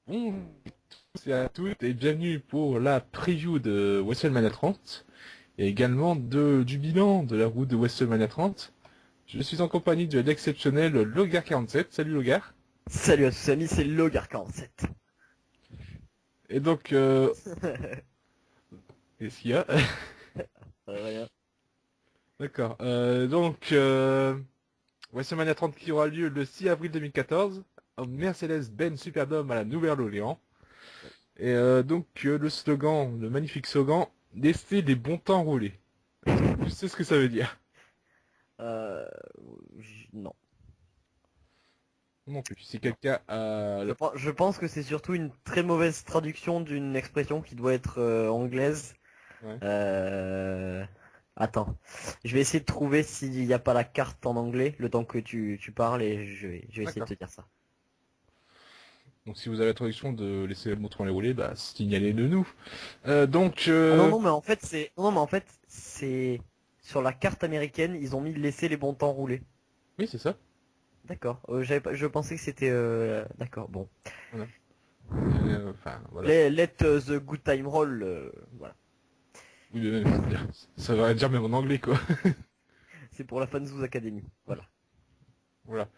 Bonjour à tous et à toutes et bienvenue pour la preview de WrestleMania 30 et également du bilan de la route de WrestleMania 30. Je suis en compagnie de l'exceptionnel Logar47. Salut Logar. Salut à tous amis, c'est Logar 47. Et donc, qu'est-ce qu'il y a? Rien. D'accord. WrestleMania 30 qui aura lieu le 6 avril 2014 au Mercedes-Benz Superdome à la Nouvelle-Orléans. Et le slogan, le magnifique slogan, laissez les bons temps rouler. Est-ce que tu sais ce que ça veut dire? Euh, non. Non plus. Si quelqu'un a... Je pense que c'est surtout une très mauvaise traduction d'une expression qui doit être anglaise. Ouais, Euh... Attends. Je vais essayer de trouver s'il n'y a pas la carte en anglais, le temps que tu parles, et je vais essayer de d'accord. te dire ça. Donc si vous avez la traduction de laisser le moutron les rouler, bah signalez-le nous. Ah non, non, mais en fait, c'est sur la carte américaine, ils ont mis laisser les bons temps rouler. Oui, c'est ça. D'accord. Je pensais que c'était d'accord. Bon. Voilà. Enfin, voilà. Let the good time roll. Voilà. Oui, mais même, ça va dire même en anglais, quoi. C'est pour la Fanzouz Academy. Voilà. Voilà.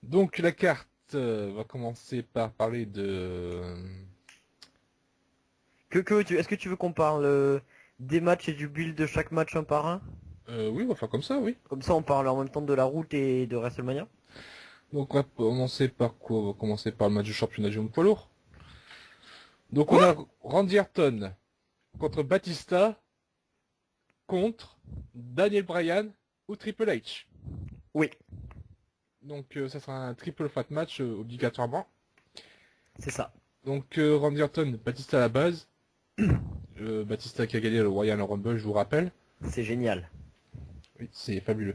Donc la carte va commencer par parler de... Est-ce que tu veux qu'on parle des matchs et du build de chaque match un par un? Oui, on va faire comme ça, oui. Comme ça, on parle en même temps de la route et de WrestleMania. Donc on va commencer par quoi? On va commencer par le match de championnat du monde poids lourd. Donc on Quoi? a Randy Orton contre Batista, contre Daniel Bryan ou Triple H. Oui, Donc ça sera un triple fat match obligatoirement. c'est ça. Donc Randy Orton, Batista à la base. Batista qui a gagné le Royal Rumble, je vous rappelle. C'est génial. Oui, c'est fabuleux.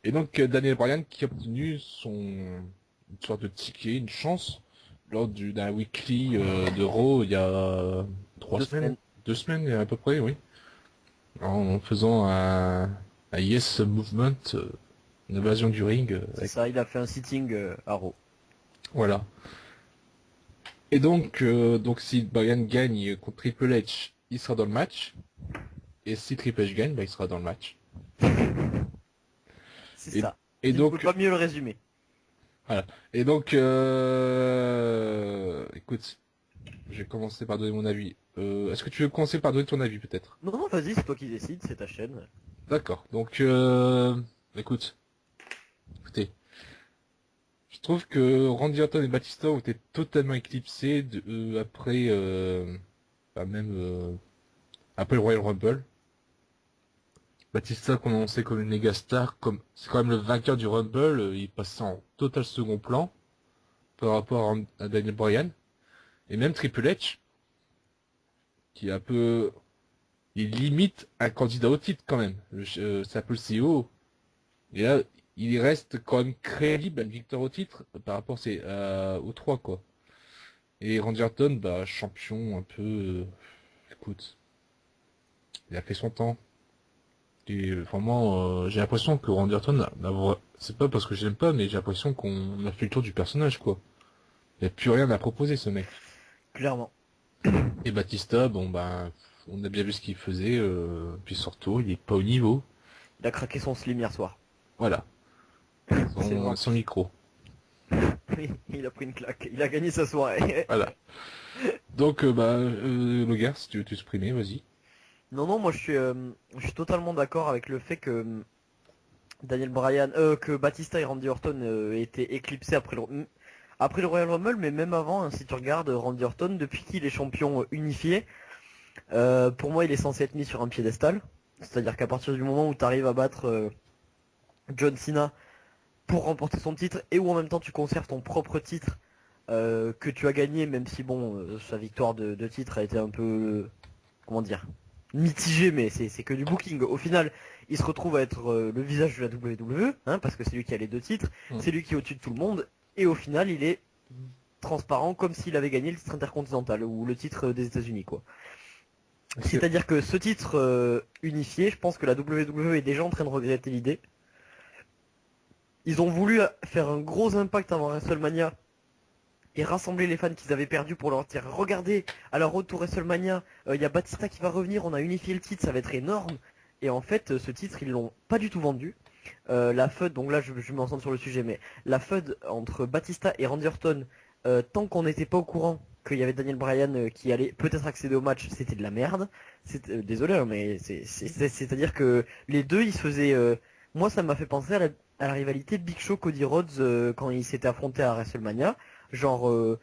Et donc Daniel Bryan qui a obtenu une sorte de ticket, une chance lors d'un weekly de Raw il y a 3 semaines, 2 semaines. 2 semaines à peu près, oui. En faisant un Yes Movement, une invasion du ring. C'est ça, il a fait un sitting à Raw. Voilà. Et donc si Bryan gagne contre Triple H, il sera dans le match. Et si Triple H gagne, bah, il sera dans le match. C'est Et, ça. et Tu ne peux donc, pas mieux le résumer. voilà. Et donc, écoute, je vais commencer par donner mon avis. Est-ce que tu veux commencer par donner ton avis, peut-être? Non, non, vas-y, c'est toi qui décides, c'est ta chaîne. D'accord. Donc, écoute, écoutez, je trouve que Randy Orton et Batista ont été totalement éclipsés après, bah, même après le Royal Rumble. Batista, qu'on annonçait comme une méga star, comme c'est quand même le vainqueur du Rumble, il passe en total second plan par rapport à Daniel Bryan. Et même Triple H, qui est un peu... Il limite un candidat au titre quand même. C'est un peu le CEO. Et là, il reste quand même crédible, une victoire au titre par rapport aux trois, quoi. Et Randy Orton, bah, champion un peu... écoute, il a fait son temps. Et vraiment, j'ai l'impression que Randy Orton, c'est pas parce que je l'aime pas, mais j'ai l'impression qu'on a fait le tour du personnage, quoi. Il n'y a plus rien à proposer, ce mec. Clairement. Et Batista, bon, bah, on a bien vu ce qu'il faisait, puis surtout, il est pas au niveau. Il a craqué son slim hier soir. Voilà. C'est Son, vraiment. son micro. Oui, il a pris une claque. Il a gagné sa soirée. Voilà. Donc, Logar, si tu veux t'exprimer, vas-y. Non, non, moi je suis totalement d'accord avec le fait que Daniel Bryan, que Batista et Randy Orton aient été éclipsés après le Royal Rumble, mais même avant, hein, si tu regardes Randy Orton, depuis qu'il est champion unifié, pour moi il est censé être mis sur un piédestal. C'est-à-dire qu'à partir du moment où tu arrives à battre John Cena pour remporter son titre et où en même temps tu conserves ton propre titre que tu as gagné, même si bon, sa victoire de titre a été un peu, comment dire, mitigée, mais c'est que du booking. Au final, il se retrouve à être le visage de la WWE, hein, parce que c'est lui qui a les deux titres, Hmm. c'est lui qui est au-dessus de tout le monde, et au final, il est transparent comme s'il avait gagné le titre intercontinental ou le titre des États-Unis, quoi. Est-ce que... C'est-à-dire que ce titre unifié, je pense que la WWE est déjà en train de regretter l'idée. Ils ont voulu faire un gros impact avant WrestleMania et rassembler les fans qu'ils avaient perdus pour leur dire regardez, à leur retour WrestleMania, il y a Batista qui va revenir, on a unifié le titre, ça va être énorme. Et en fait, ce titre, ils l'ont pas du tout vendu. La feud, donc là je me concentre sur le sujet, mais la feud entre Batista et Randy Orton, tant qu'on n'était pas au courant qu'il y avait Daniel Bryan qui allait peut-être accéder au match, c'était de la merde. Désolé, hein, mais c'est-à-dire que les deux, ils se faisaient... moi, ça m'a fait penser à la rivalité Big Show Cody Rhodes quand ils s'étaient affrontés à WrestleMania. Genre,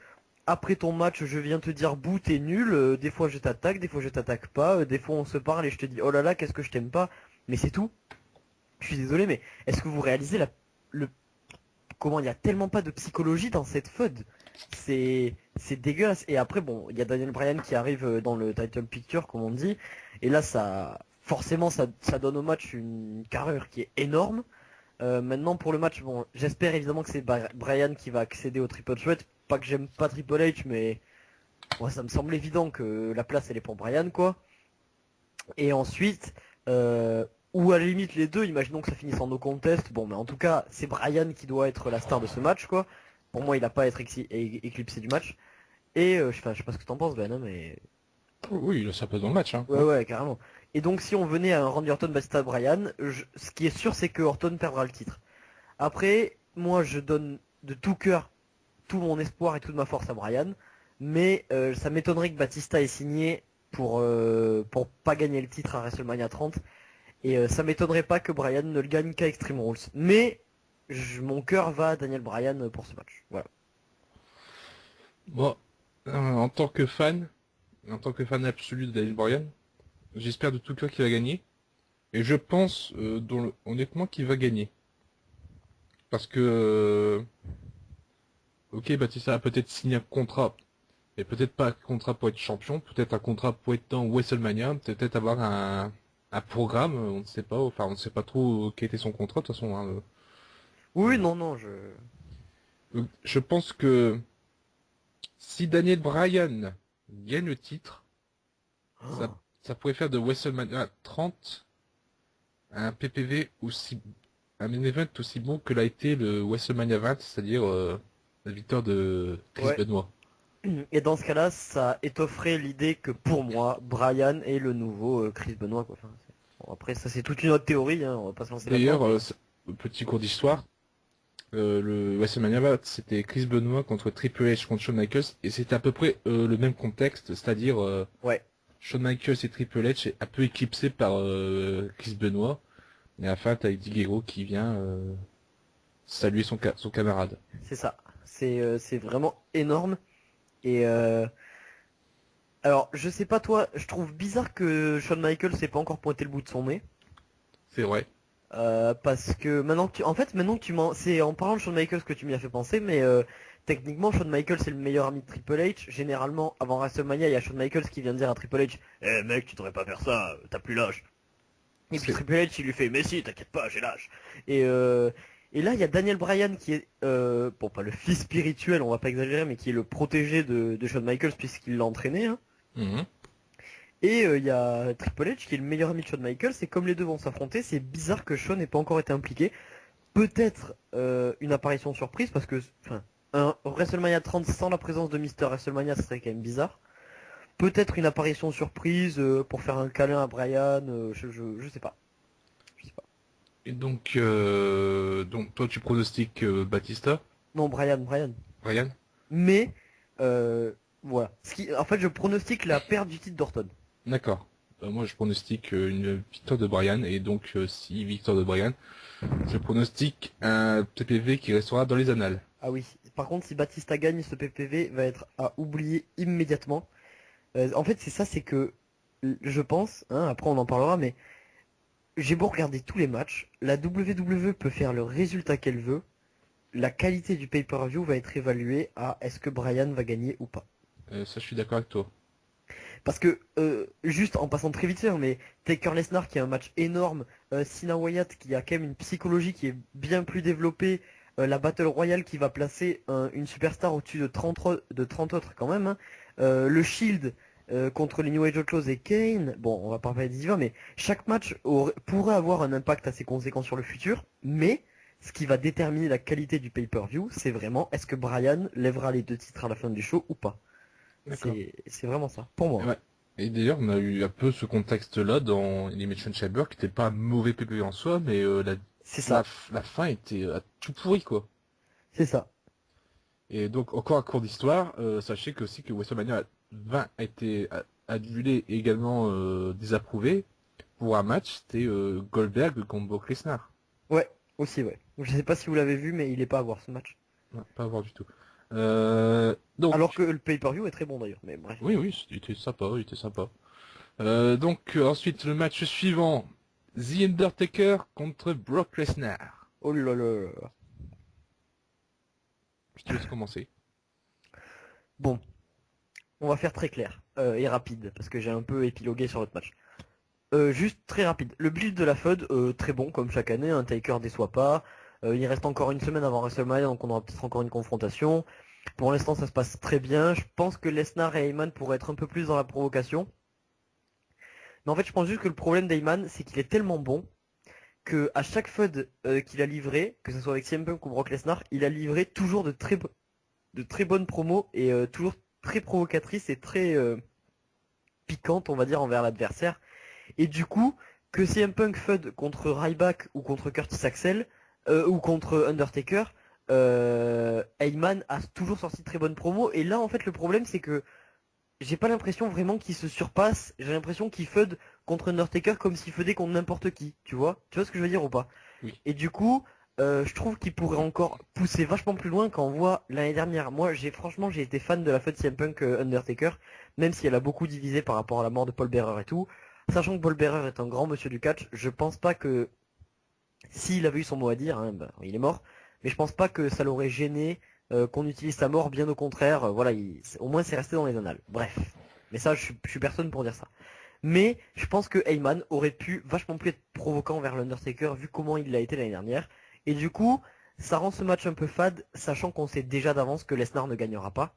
après ton match, je viens te dire bouh, t'es nul. Des fois, je t'attaque, des fois, je t'attaque pas. Des fois, on se parle et je te dis oh là là, qu'est-ce que je t'aime pas. Mais c'est tout. Je suis désolé, mais est-ce que vous réalisez le comment il y a tellement pas de psychologie dans cette feud? C'est dégueulasse. Et après, bon, il y a Daniel Bryan qui arrive dans le title picture, comme on dit. Et là, ça, forcément, ça donne au match une carrure qui est énorme. Maintenant, pour le match, bon, j'espère évidemment que c'est Bryan qui va accéder au Triple Threat. Pas que j'aime pas Triple H, mais ouais, ça me semble évident que la place, elle est pour Bryan, quoi. Et ensuite, ou à la limite les deux, imaginons que ça finisse en no contest. Bon, mais en tout cas, c'est Bryan qui doit être la star de ce match, quoi. Pour moi, il a pas à être éclipsé du match. Et je sais pas ce que t'en penses, Ben, hein, mais Oui, là, ça passe dans le match, hein. ouais, ouais, carrément. Et donc, si on venait à un Randy Orton Batista Bryan, ce qui est sûr, c'est que Orton perdra le titre. Après, moi, je donne de tout cœur tout mon espoir et toute ma force à Bryan, mais ça m'étonnerait que Batista ait signé pour pas gagner le titre à WrestleMania 30. Et ça m'étonnerait pas que Bryan ne le gagne qu'à Extreme Rules. Mais mon cœur va à Daniel Bryan pour ce match. Voilà. Bon, en tant que fan, absolu de Daniel Bryan, j'espère de tout cœur qu'il va gagner. Et je pense, honnêtement, qu'il va gagner. Parce que, ok, Batista a peut-être signé un contrat, et peut-être pas un contrat pour être champion, peut-être un contrat pour être dans WrestleMania, peut-être avoir un programme, on ne sait pas, enfin on ne sait pas trop quel était son contrat de toute façon. Hein. Oui, non, non, Je pense que si Daniel Bryan gagne le titre, ça, Oh. ça pourrait faire de WrestleMania 30 un PPV aussi, un main event aussi bon que l'a été le WrestleMania 20, c'est-à-dire la victoire de Chris Ouais. Benoit. Et dans ce cas-là, ça étofferait l'idée que pour moi, Bryan est le nouveau Chris Benoit, quoi. Enfin, bon, après, ça c'est toute une autre théorie, hein, on va pas se lancer là-dedans, D'ailleurs, mais petit cours d'histoire, le WrestleMania 20, c'était Chris Benoit contre Triple H contre Shawn Michaels, et c'était à peu près le même contexte, c'est-à-dire ouais, Shawn Michaels et Triple H est un peu éclipsé par Chris Benoit, et à la fin, t'as Eddie Guerrero qui vient saluer son camarade. c'est ça. C'est vraiment énorme. Et alors, je sais pas toi, je trouve bizarre que Shawn Michaels n'ait pas encore pointé le bout de son nez. C'est vrai. Parce que maintenant que tu, en fait, maintenant que c'est en parlant de Shawn Michaels que tu m'y as fait penser, mais techniquement, Shawn Michaels c'est le meilleur ami de Triple H. Généralement, avant WrestleMania, il y a Shawn Michaels qui vient dire à Triple H, eh mec, tu devrais pas faire ça, t'as plus l'âge. Et puis C'est Triple H, il lui fait, mais si, t'inquiète pas, j'ai l'âge. Et là, il y a Daniel Bryan qui est, bon, pas le fils spirituel, on va pas exagérer, mais qui est le protégé de Shawn Michaels puisqu'il l'a entraîné, hein. Mhm. Et il y a Triple H qui est le meilleur ami de Shawn Michaels, et comme les deux vont s'affronter, c'est bizarre que Shawn n'ait pas encore été impliqué. Peut-être une apparition surprise, parce que enfin, un WrestleMania 30 sans la présence de Mister WrestleMania, ce serait quand même bizarre. Peut-être une apparition surprise pour faire un câlin à Bryan, je sais pas. Je sais pas. Et donc toi tu pronostiques Batista, Non, Bryan. Bryan? Mais, voilà. En fait, je pronostique la perte du titre d'Orton. D'accord. Moi je pronostique une victoire de Bryan, et donc si victoire de Bryan, je pronostique un TPV qui restera dans les annales. Ah oui. Par contre, si Batista gagne, ce PPV va être à oublier immédiatement. En fait, c'est ça, c'est que je pense, hein, après on en parlera, mais j'ai beau regarder tous les matchs, la WWE peut faire le résultat qu'elle veut, la qualité du pay-per-view va être évaluée à est-ce que Bryan va gagner ou pas. Ça je suis d'accord avec toi. Parce que, juste en passant très vite fait, hein, mais Taker Lesnar qui a un match énorme, Cena Wyatt qui a quand même une psychologie qui est bien plus développée, la Battle Royale qui va placer une superstar au-dessus de 30 autres quand même, hein, le Shield contre les New Age Outlaws et Kane, bon on va pas parler des divas, mais chaque match pourrait avoir un impact assez conséquent sur le futur, mais ce qui va déterminer la qualité du pay-per-view, c'est vraiment est-ce que Bryan lèvera les 2 titres à la fin du show ou pas. D'accord. C'est vraiment ça, pour moi. Ouais. Et d'ailleurs, on a eu un peu ce contexte-là dans Elimination Chamber, qui était pas un mauvais PPV en soi, mais C'est ça, la fin était tout pourri, quoi. c'est ça. Et donc, encore un cours d'histoire, sachez que aussi que WrestleMania 20 a été annulé et également désapprouvé pour un match, c'était Goldberg contre Brock Lesnar. Ouais, aussi, ouais. Je sais pas si vous l'avez vu, mais il est pas à voir ce match. Ouais, pas à voir du tout. Alors Donc, que le pay-per-view est très bon d'ailleurs, mais bref. oui, oui, c'était sympa, il était sympa. Donc, ensuite, le match suivant, The Undertaker contre Brock Lesnar. Oh là là là là. Je te laisse commencer. Bon, on va faire très clair et rapide, parce que j'ai un peu épilogué sur votre match. Juste très rapide. Le build de la FUD, très bon comme chaque année, un Taker déçoit pas. Il reste encore une semaine avant WrestleMania, donc on aura peut-être encore une confrontation. Pour l'instant, ça se passe très bien. Je pense que Lesnar et Heyman pourraient être un peu plus dans la provocation. Mais en fait, je pense juste que le problème d'Heyman, c'est qu'il est tellement bon que à chaque FUD qu'il a livré, que ce soit avec CM Punk ou Brock Lesnar, il a livré toujours de très bonnes promos et toujours très provocatrices et très piquantes, on va dire, envers l'adversaire. Et du coup, que CM Punk FUD contre Ryback ou contre Curtis Axel ou contre Undertaker, Heyman a toujours sorti de très bonnes promos. Et là, en fait, le problème, c'est que j'ai pas l'impression vraiment qu'il se surpasse. J'ai l'impression qu'il FUD contre Undertaker comme s'il feudait contre n'importe qui. Tu vois? Tu vois ce que je veux dire ou pas? Oui. Et du coup, je trouve qu'il pourrait encore pousser vachement plus loin quand on voit l'année dernière. Moi, franchement, j'ai été fan de la FUD CM Punk Undertaker, même si elle a beaucoup divisé par rapport à la mort de Paul Bearer et tout. Sachant que Paul Bearer est un grand monsieur du catch, je pense pas que s'il avait eu son mot à dire, hein, bah, il est mort, mais je pense pas que ça l'aurait gêné qu'on utilise sa mort, bien au contraire. Voilà, au moins c'est resté dans les annales. Bref, mais ça, je suis personne pour dire ça. Mais je pense que Heyman aurait pu vachement plus être provoquant vers l'Undertaker vu comment il l'a été l'année dernière. Et du coup, ça rend ce match un peu fade, sachant qu'on sait déjà d'avance que Lesnar ne gagnera pas.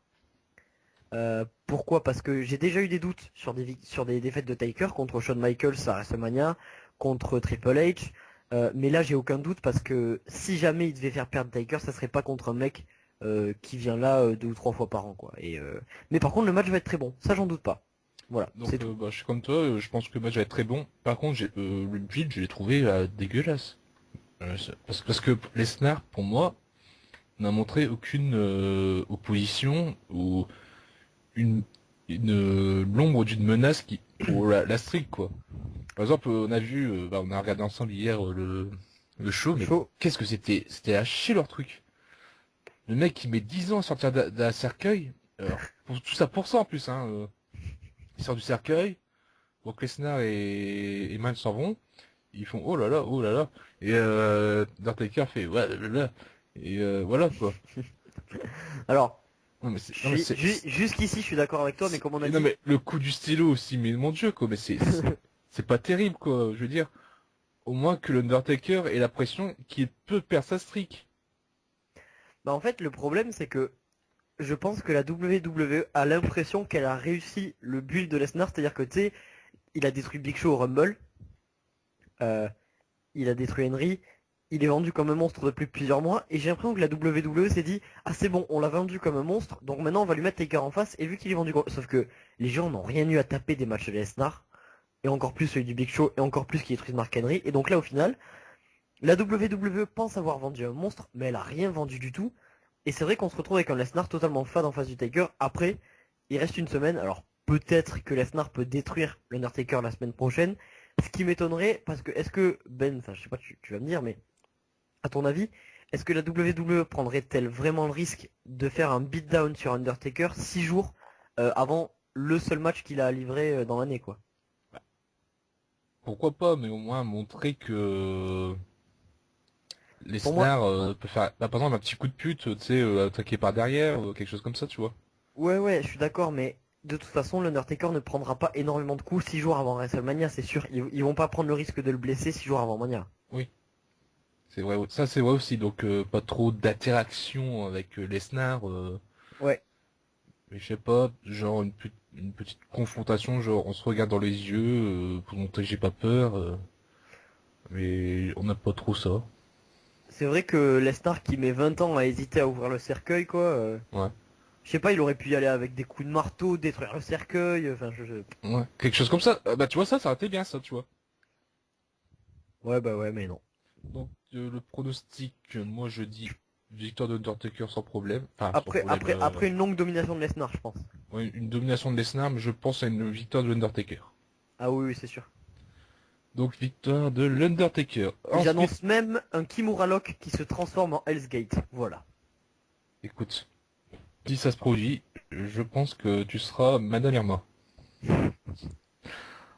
Pourquoi? Parce que j'ai déjà eu des doutes sur des défaites de Taker contre Shawn Michaels à WrestleMania, contre Triple H. Mais là, j'ai aucun doute parce que si jamais il devait faire perdre Taker, ça serait pas contre un mec qui vient là 2 ou 3 fois par an, quoi. Mais par contre, le match va être très bon. Ça, j'en doute pas. Voilà, c'est Donc, tout. bah, je suis comme toi, je pense que le match va être très bon. Par contre, le build, je l'ai trouvé dégueulasse. Parce que Lesnar, pour moi, n'a montré aucune opposition ou une, l'ombre d'une menace pour la streak, quoi. Par exemple, on a vu, on a regardé ensemble hier le show, mais Chaud. qu'est-ce que c'était à chier leur truc. Le mec, il met 10 ans à sortir d'un cercueil. Alors, tout ça pour ça en plus, hein. Il sort du cercueil. Donc Lesnar et Man s'en vont. Ils font oh là là, oh là là. Et Undertaker fait ouais là là. Et voilà quoi. Alors, Non mais non mais jusqu'ici, je suis d'accord avec toi, mais comme on a non dit, mais le coup du stylo aussi, mais mon dieu quoi. Mais c'est pas terrible quoi. Je veux dire, au moins que l'Undertaker ait la pression qu'il peut perdre sa streak. bah en fait, le problème, c'est que je pense que la WWE a l'impression qu'elle a réussi le build de Lesnar, c'est-à-dire que tu sais, il a détruit Big Show au Rumble, euh, il a détruit Henry, il est vendu comme un monstre depuis plusieurs mois, et j'ai l'impression que la WWE s'est dit, ah c'est bon, on l'a vendu comme un monstre, donc maintenant on va lui mettre Taker en face, et vu qu'il est vendu sauf que les gens n'ont rien eu à taper des matchs de Lesnar, et encore plus celui du Big Show, et encore plus qu'il détruit Mark Henry, et donc là au final, la WWE pense avoir vendu un monstre, mais elle a rien vendu du tout, et c'est vrai qu'on se retrouve avec un Lesnar totalement fade en face du Taker. Après, il reste une semaine. Alors peut-être que Lesnar peut détruire l'Undertaker la semaine prochaine. Ce qui m'étonnerait, parce que est-ce que Ben, enfin je sais pas, tu vas me dire, mais à ton avis, est-ce que la WWE prendrait-elle vraiment le risque de faire un beatdown sur Undertaker 6 jours avant le seul match qu'il a livré dans l'année, quoi? Pourquoi pas, mais au moins montrer que Pour moi, Lesnar peut faire, par exemple un petit coup de pute, tu sais, attaquer par derrière, quelque chose comme ça, tu vois. ouais, je suis d'accord, mais de toute façon, l'Undertaker ne prendra pas énormément de coups 6 jours avant WrestleMania, c'est sûr. Ils vont pas prendre le risque de le blesser 6 jours avant Mania. Oui. C'est vrai, ça c'est vrai aussi, donc pas trop d'interaction avec Lesnar, Ouais. mais je sais pas, genre une petite confrontation, genre on se regarde dans les yeux pour montrer que j'ai pas peur, mais on n'a pas trop ça. C'est vrai que Lesnar qui met 20 ans à hésiter à ouvrir le cercueil, quoi. Ouais. Je sais pas, il aurait pu y aller avec des coups de marteau, détruire le cercueil, enfin Ouais. Quelque chose comme ça. Bah tu vois ça aurait été bien ça, tu vois. Ouais, bah ouais, mais non. Donc le pronostic, moi je dis victoire de Undertaker sans problème. Enfin sans Après, problème. après, après une longue domination de Lesnar, je pense. Ouais, une domination de Lesnar, mais je pense à une victoire de l'Undertaker. Ah oui, oui, c'est sûr. Donc victoire de l'Undertaker. Et Ensuite, j'annonce même un Kimura Lock qui se transforme en Hell's Gate. Voilà. écoute, si ça se produit, je pense que tu seras Madame Irma.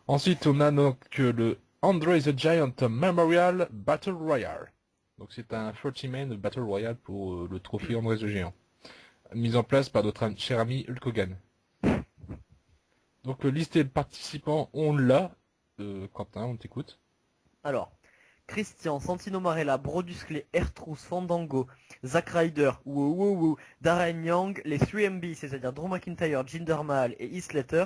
Ensuite, on a donc le Andre the Giant Memorial Battle Royale. Donc c'est un 30-man Battle Royale pour le trophée André the Géant. Mis en place par notre cher ami Hulk Hogan. Donc listé de participants, on l'a. Quentin, on t'écoute. Alors, Christian, Santino Marella, Brodus Clay, Ertrus, Fandango, Zack Ryder, Woo Woo Woo, Darren Young, les 3MB, c'est-à-dire Drew McIntyre, Jinder Mahal et Heath Slater,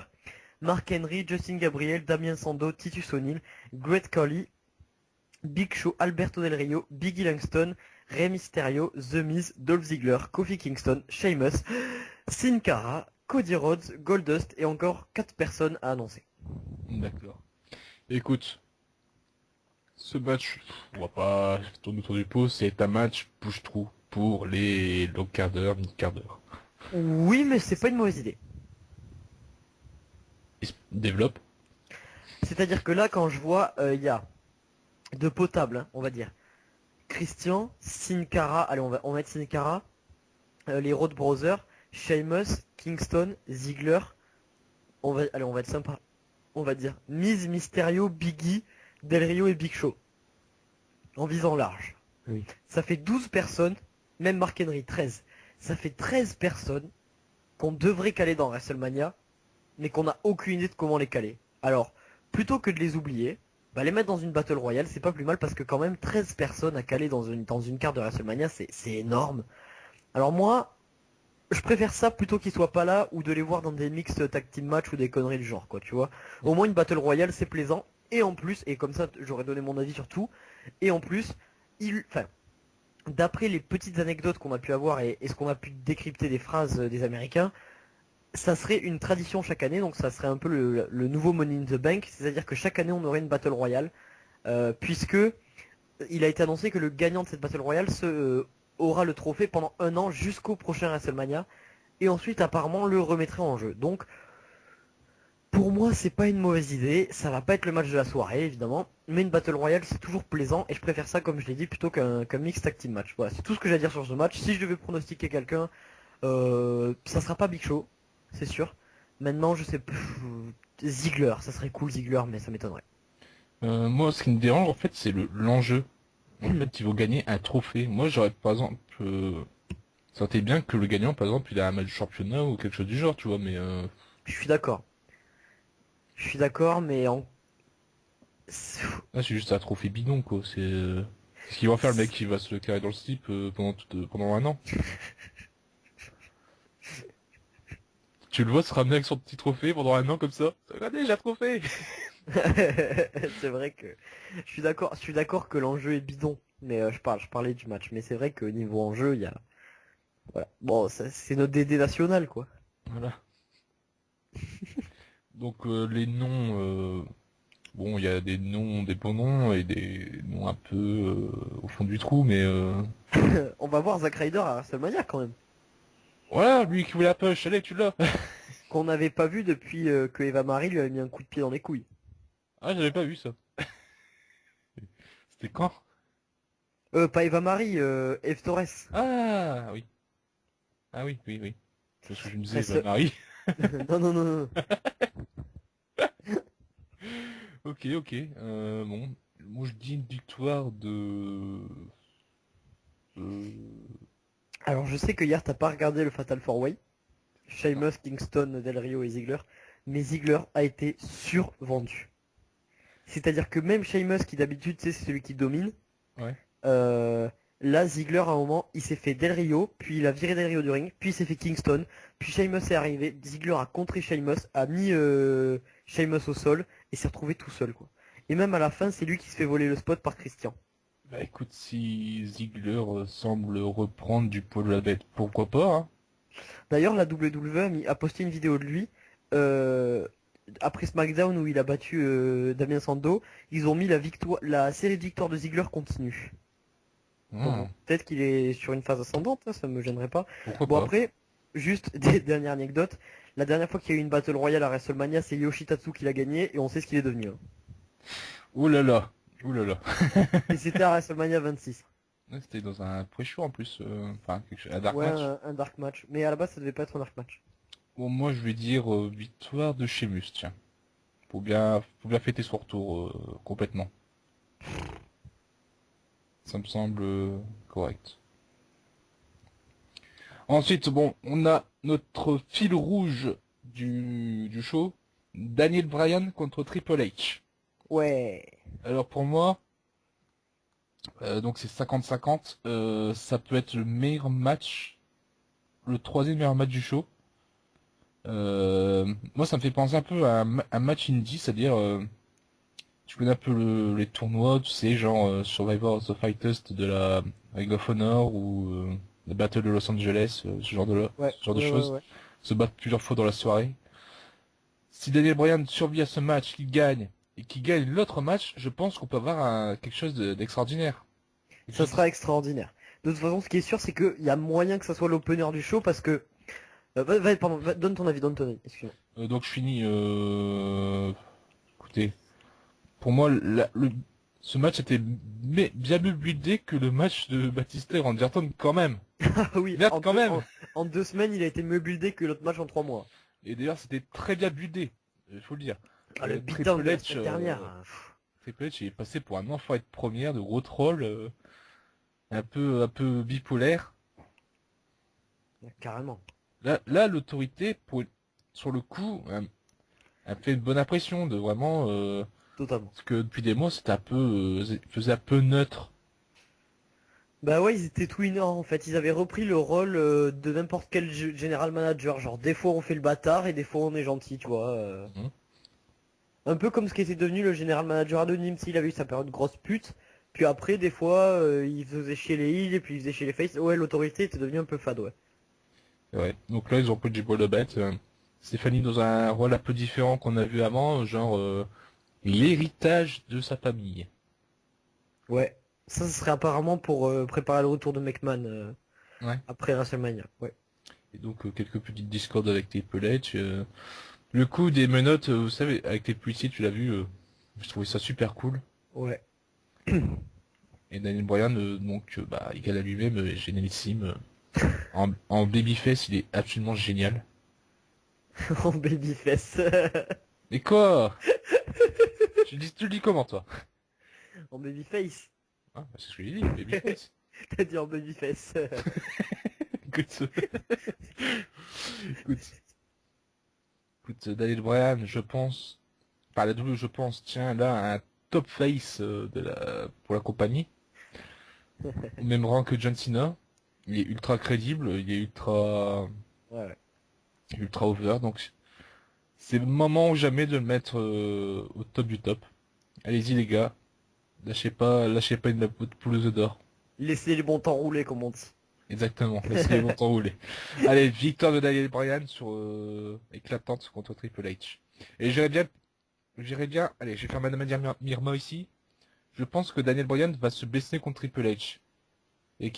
Mark Henry, Justin Gabriel, Damien Sando, Titus O'Neill, Great Khali, Big Show, Alberto Del Rio, Biggie Langston, Rey Mysterio, The Miz, Dolph Ziggler, Kofi Kingston, Sheamus, Sin Cara, Cody Rhodes, Goldust et encore 4 personnes à annoncer. D'accord. Écoute, ce match, on va pas tourner autour du pot, c'est un match push-through pour les longs quarts d'heure, mi-quart d'heure. Oui, mais c'est pas une mauvaise idée. Il se développe. C'est-à-dire que là, quand je vois, il y a de potable, hein, on va dire. Christian, Sin Cara, allez, on va mettre Sin Cara, les Road Brothers, Sheamus, Kingston, Ziggler, allez, on va être sympa. On va dire Miz, Mysterio, Biggie, Del Rio et Big Show. En visant large. Oui. Ça fait 12 personnes, même Mark Henry, 13. Ça fait 13 personnes qu'on devrait caler dans WrestleMania, mais qu'on n'a aucune idée de comment les caler. Alors, plutôt que de les oublier, bah les mettre dans une Battle Royale, c'est pas plus mal parce que quand même 13 personnes à caler dans une carte de WrestleMania, c'est énorme. Alors moi, je préfère ça plutôt qu'ils soient pas là ou de les voir dans des mixed tag team match ou des conneries du genre, quoi, tu vois. Au moins une Battle Royale, c'est plaisant. Et en plus, et comme ça j'aurais donné mon avis sur tout, et en plus, enfin, d'après les petites anecdotes qu'on a pu avoir et ce qu'on a pu décrypter des phrases des Américains, ça serait une tradition chaque année, donc ça serait un peu le nouveau Money in the Bank, c'est-à-dire que chaque année on aurait une Battle Royale, puisque il a été annoncé que le gagnant de cette Battle Royale aura le trophée pendant un an jusqu'au prochain WrestleMania, et ensuite apparemment le remettrait en jeu. Donc pour moi c'est pas une mauvaise idée, ça va pas être le match de la soirée évidemment, mais une Battle Royale c'est toujours plaisant, et je préfère ça comme je l'ai dit plutôt qu'un mixed tag team match. Voilà, c'est tout ce que j'ai à dire sur ce match. Si je devais pronostiquer quelqu'un, ça sera pas Big Show, c'est sûr. Maintenant, je sais plus. Ziggler, ça serait cool Ziggler, mais ça m'étonnerait. Moi, ce qui me dérange, en fait, c'est l'enjeu. En fait, il faut gagner un trophée. Moi, j'aurais, par exemple, ça aurait été bien que le gagnant, par exemple, il a un match de championnat ou quelque chose du genre, tu vois, mais Je suis d'accord. Je suis d'accord, mais là, c'est juste un trophée bidon, quoi. C'est ce qu'il va faire, le mec qui va se le carrer dans le slip pendant un an. Tu le vois se ramener avec son petit trophée pendant un an comme ça. Regardez, j'ai un trophée. c'est vrai que je suis d'accord que l'enjeu est bidon. Mais je parlais du match. Mais c'est vrai que niveau enjeu, il y a, voilà. Bon, c'est notre DD national, quoi. Voilà. Donc les noms, bon, il y a des noms, des bons noms et des noms un peu au fond du trou, mais On va voir Zack Ryder à WrestleMania quand même. voilà, lui qui voulait la push, allez, tu l'as. Qu'on n'avait pas vu depuis que Eva Marie lui avait mis un coup de pied dans les couilles. Ah, j'avais pas vu ça. C'était quand? Pas Eva Marie, Eve Torres. Ah oui. Ah oui, oui, oui. Parce que je me disais, Reste- Marie. non, non, non, non. Ok, ok. Bon, moi je dis une victoire de. euh, Alors je sais que hier t'as pas regardé le Fatal 4-Way, Non. Sheamus, Kingston, Del Rio et Ziggler, mais Ziggler a été survendu. C'est-à-dire que même Sheamus qui d'habitude c'est celui qui domine, Ouais. euh, là Ziggler à un moment il s'est fait Del Rio, puis il a viré Del Rio du ring, puis il s'est fait Kingston, puis Sheamus est arrivé, Ziggler a contré Sheamus, a mis Sheamus au sol et s'est retrouvé tout seul quoi. Et même à la fin c'est lui qui se fait voler le spot par Christian. Bah écoute, si Ziggler semble reprendre du poil de la bête, pourquoi pas, hein. D'ailleurs, la WWE a posté une vidéo de lui. euh, Après SmackDown où il a battu Damien Sandow, ils ont mis la série de victoires de Ziggler continue. Donc Hmm, peut-être qu'il est sur une phase ascendante, hein, ça me gênerait pas. pourquoi Bon pas. après, juste des dernières anecdotes. La dernière fois qu'il y a eu une Battle Royale à WrestleMania, c'est Yoshitatsu qui l'a gagné et on sait ce qu'il est devenu, hein. Ouh là là, ouh là là. Et c'était à WrestleMania 26. Ouais, c'était dans un pré-show en plus, enfin, un dark Ouais, match. un dark match. Mais à la base, ça devait pas être un dark match. Bon, moi je vais dire victoire de Sheamus, tiens. Faut bien fêter son retour complètement. Ça me semble correct. Ensuite, bon, on a notre fil rouge du show, Daniel Bryan contre Triple H. Ouais. Alors pour moi, donc c'est 50-50, ça peut être le meilleur match, le troisième meilleur match du show. Moi ça me fait penser un peu à un match indie, c'est-à-dire, tu connais un peu les tournois, tu sais, genre Survivor of the Fittest de la Ring of Honor ou la Battle de Los Angeles, Ouais, ce genre de ouais, ouais, choses, ouais. se battre plusieurs fois dans la soirée. Si Daniel Bryan survit à ce match, qu'il gagne, et qu'il gagne l'autre match, je pense qu'on peut avoir quelque chose d'extraordinaire. Quelque Ça chose sera extraordinaire. De toute façon, ce qui est sûr, c'est qu'il y a moyen que ça soit l'opener du show parce que... pardon, donne ton avis, excuse-moi. donc je finis. Écoutez, pour moi, ce match était bien mieux buildé que le match de Batista et Randy Orton quand même. Ah oui, Merde quand même. en 2 semaines, il a été mieux buildé que l'autre match en 3 mois. Et d'ailleurs, c'était très bien buildé, il faut le dire. Ah, le beatdown Triple de la H, semaine dernière, hein, pff, Triple H est passé pour un enfoiré de première, de gros troll, un peu bipolaire. carrément. Là, l'autorité, sur le coup, elle me fait une bonne impression de vraiment, Totalement. parce que depuis des mois, c'était un peu, faisait un peu neutre. Bah ouais, ils étaient twinners en fait. Ils avaient repris le rôle de n'importe quel general manager. Genre, des fois on fait le bâtard et des fois on est gentil, tu vois. Mhm. Un peu comme ce qui était devenu le general manager anonyme s'il avait eu sa période grosse pute. Puis après, des fois, il faisait chier les heels et puis il faisait chier les faces. Ouais, l'autorité était devenue un peu fade, ouais. Ouais. Donc là, ils ont pris du bol de bête. Stéphanie dans un rôle un peu différent qu'on a vu avant, genre l'héritage de sa famille. Ouais. Ça, ce serait apparemment pour préparer le retour de McMahon Ouais. après WrestleMania. Ouais. Et donc quelques petites discordes avec Triple H. Le coup des menottes, vous savez, avec les policiers, tu l'as vu, je trouvais ça super cool. Ouais. Et Daniel Bryan, donc, bah, égal à lui-même, génialissime. En babyface, il est absolument génial. En babyface. Mais quoi? Tu le dis comment, toi? En babyface. Ah, bah, c'est ce que j'ai dit, babyface. T'as dit en babyface. Écoute, écoute, Daniel Bryan, je pense, par la double, je pense, tiens, là, un top face pour la compagnie, au même rang que John Cena. Il est ultra crédible, il est Ouais. ultra over, donc c'est le moment ou jamais de le mettre au top du top. Allez-y les gars, lâchez pas une poule d'or. Laissez les bons temps rouler, comme on dit. Exactement, laissez-les longtemps rouler. Allez, victoire de Daniel Bryan sur éclatante contre Triple H. Et j'irais bien, allez, je vais faire Madame Mirma ici. Je pense que Daniel Bryan va se blesser contre Triple H. Et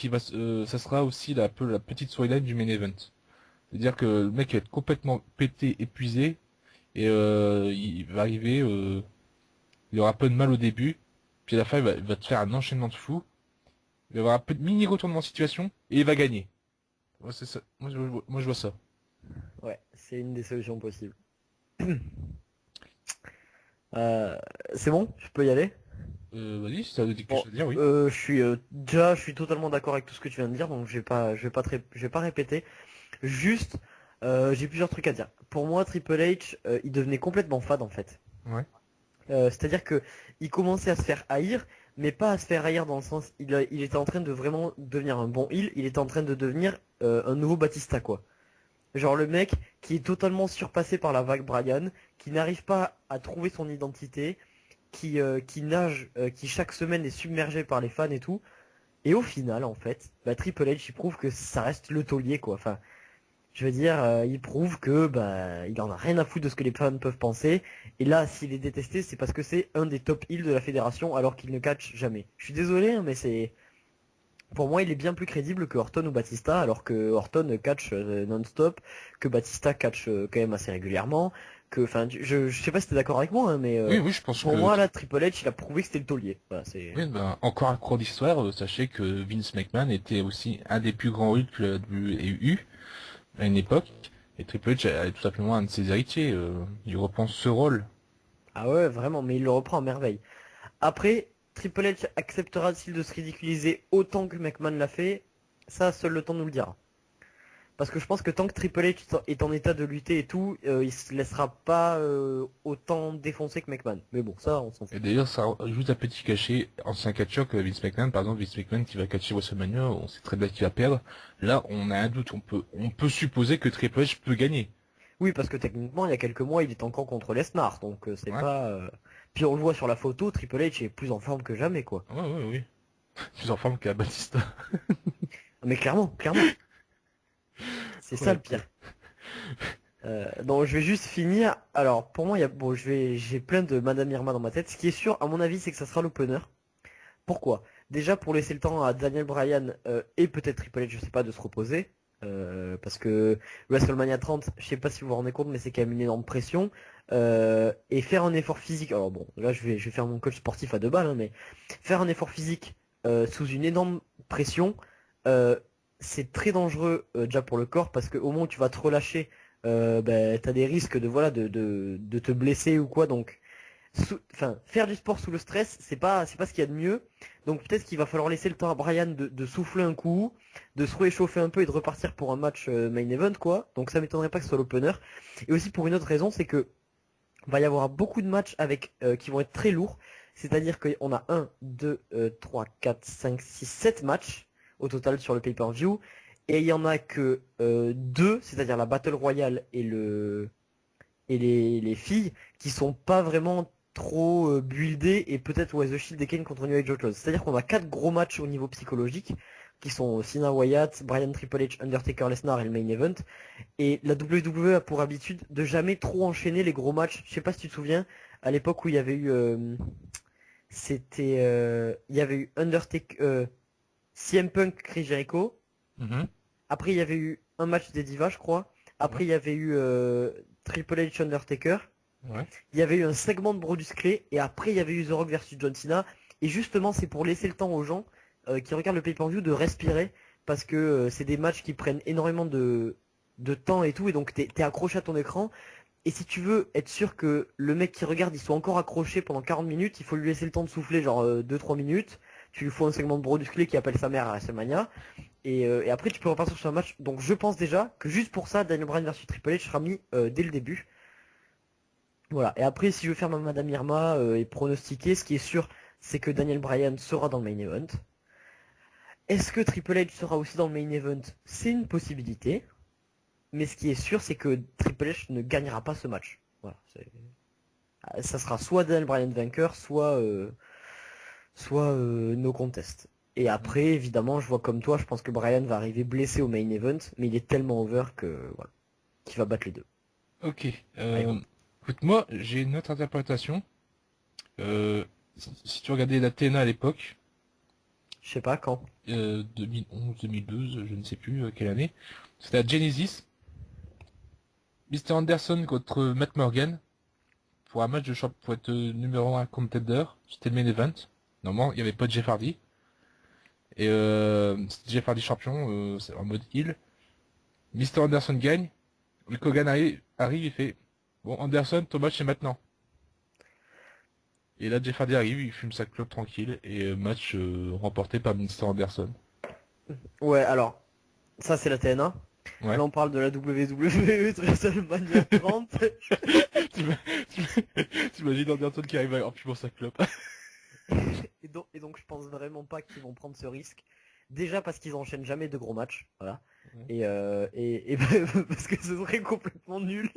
ça sera aussi un peu la petite storyline du main event. C'est-à-dire que le mec va être complètement pété, épuisé, et il va arriver, il aura un peu de mal au début, puis à la fin il va te faire un enchaînement de fou, il va avoir un peu de mini retournement de situation, et il va gagner. Moi, c'est ça. Moi, je vois ça. Ouais, c'est une des solutions possibles. Euh, c'est bon? Je peux y aller? Vas-y, si t'as quelque Bon, chose à dire, oui. je suis totalement d'accord avec tout ce que tu viens de dire, donc je vais pas répéter. Juste, j'ai plusieurs trucs à dire. Pour moi, Triple H, il devenait complètement fade en fait. Ouais. C'est-à-dire que il commençait à se faire haïr, mais pas à se faire haïr dans le sens, il était en train de vraiment devenir un bon heel, il était en train de devenir un nouveau Batista quoi. Genre le mec qui est totalement surpassé par la vague Bryan, qui n'arrive pas à trouver son identité, qui nage, qui chaque semaine est submergé par les fans et tout. Et au final, en fait, Triple H, il prouve que ça reste le taulier, quoi. Enfin, je veux dire, il prouve que il en a rien à foutre de ce que les fans peuvent penser. Et là, s'il est détesté, c'est parce que c'est un des top heels de la fédération, alors qu'il ne catch jamais. Je suis désolé, hein, mais c'est pour moi, il est bien plus crédible que Orton ou Batista, alors que Orton catch non-stop, que Batista catch quand même assez régulièrement. Que, enfin, je sais pas si t'es d'accord avec moi, hein, mais Oui, oui, je pense pour que... moi, là, Triple H, il a prouvé que c'était le taulier. Voilà, c'est. Oui, ben, encore un cours d'histoire, sachez que Vince McMahon était aussi un des plus grands heels que la WWE à une époque, et Triple H est tout simplement un de ses héritiers. Il reprend ce rôle. Ah ouais, vraiment, mais il le reprend à merveille. Après, Triple H acceptera-t-il de se ridiculiser autant que McMahon l'a fait? Ça, seul le temps nous le dira. Parce que je pense que tant que Triple H est en état de lutter et tout, il se laissera pas autant défoncer que McMahon. Mais bon, ça, on s'en Et fout. d'ailleurs, ça ajoute un petit cachet ancien catcheur que Vince McMahon, par exemple, Vince McMahon qui va catcher WrestleMania, on sait très bien qu'il va perdre. Là, on a un doute, on peut supposer que Triple H peut gagner. Oui, parce que techniquement, il y a quelques mois, il est encore contre Lesnar, donc c'est Ouais, pas. Puis on le voit sur la photo, Triple H est plus en forme que jamais, quoi. ouais, ouais, oui. Plus en forme qu'à Batista. Mais clairement, clairement, c'est Oh, ça le le pauvre. pire. Donc je vais juste finir. Alors pour moi, bon, j'ai plein de Madame Irma dans ma tête. Ce qui est sûr, à mon avis, c'est que ça sera l'opener. Pourquoi? Déjà pour laisser le temps à Daniel Bryan et peut-être Triple H, je sais pas, de se reposer. Parce que WrestleMania 30, je sais pas si vous vous rendez compte, mais c'est quand même une énorme pression. Et faire un effort physique. Alors bon, là je vais faire mon coach sportif à deux balles, hein, mais faire un effort physique sous une énorme pression, euh, c'est très dangereux déjà pour le corps parce qu'au moment où tu vas te relâcher, t'as des risques de te blesser ou quoi. Donc enfin, faire du sport sous le stress, c'est pas ce qu'il y a de mieux. Donc peut-être qu'il va falloir laisser le temps à Brian de souffler un coup, de se réchauffer un peu et de repartir pour un match main event, quoi. Donc ça m'étonnerait pas que ce soit l'opener. Et aussi pour une autre raison, c'est que va y avoir beaucoup de matchs avec qui vont être très lourds. C'est-à-dire qu'on a 3, 4, 5, 6, 7 matchs au total sur le pay-per-view. Et il y en a que 2, c'est-à-dire la Battle Royale et les filles qui sont pas vraiment trop buildées et peut-être ouais, The Shield et Kane contre New Age autre chose. C'est-à-dire qu'on a quatre gros matchs au niveau psychologique qui sont Cena Wyatt, Bryan Triple H, Undertaker Lesnar et le main event. Et la WWE a pour habitude de jamais trop enchaîner les gros matchs. Je sais pas si tu te souviens, à l'époque où il y avait eu il y avait eu Undertaker CM Punk Chris Jericho. Mhm. Après, il y avait eu un match des Divas, je crois. Ouais, Après, il y avait eu Triple H Undertaker. ouais. Il y avait eu un segment de Brodus Clay. Et après, il y avait eu The Rock versus John Cena. Et justement, c'est pour laisser le temps aux gens qui regardent le pay-per-view de respirer. Parce que c'est des matchs qui prennent énormément de temps et tout. Et donc, t'es accroché à ton écran. Et si tu veux être sûr que le mec qui regarde, il soit encore accroché pendant 40 minutes, il faut lui laisser le temps de souffler, genre 2-3 minutes. Tu lui fous un segment de Brodus Clay qui appelle sa mère à WrestleMania. Et après, tu peux repartir sur un match. Donc, je pense déjà que juste pour ça, Daniel Bryan versus Triple H sera mis dès le début. Voilà. Et après, si je veux faire ma Madame Irma et pronostiquer, ce qui est sûr, c'est que Daniel Bryan sera dans le main event. Est-ce que Triple H sera aussi dans le main event? C'est une possibilité. Mais ce qui est sûr, c'est que Triple H ne gagnera pas ce match. Voilà. Ça sera soit Daniel Bryan vainqueur, soit no contest. Et après, évidemment, je vois comme toi, je pense que Bryan va arriver blessé au main event, mais il est tellement over que voilà, qu'il va battre les deux. Ok. Allez, go. Écoute, moi, j'ai une autre interprétation. Si tu regardais la TNA à l'époque, Je sais pas quand. 2011, 2012, je ne sais plus quelle année, c'était à Genesis, Mr. Anderson contre Matt Morgan, pour un match de champ pour être numéro 1 contender, c'était le main event. Normalement, il n'y avait pas de Jeff Hardy. Et c'était Jeff Hardy champion, c'est en mode heel. Mr. Anderson gagne. Hulk Hogan arrive, il fait bon, Anderson, ton match c'est maintenant. Et là, Jeff Hardy arrive, il fume sa clope tranquille et match remporté par Mr. Anderson. Ouais, alors, ça c'est la TNA. Ouais. Là on parle de la WWE de WrestleMania 30. T'ima- T'imagines Anderson qui arrive en fumant sa clope. Et donc je pense vraiment pas qu'ils vont prendre ce risque. Déjà parce qu'ils enchaînent jamais de gros matchs, voilà. Ouais. Et parce que ce serait complètement nul.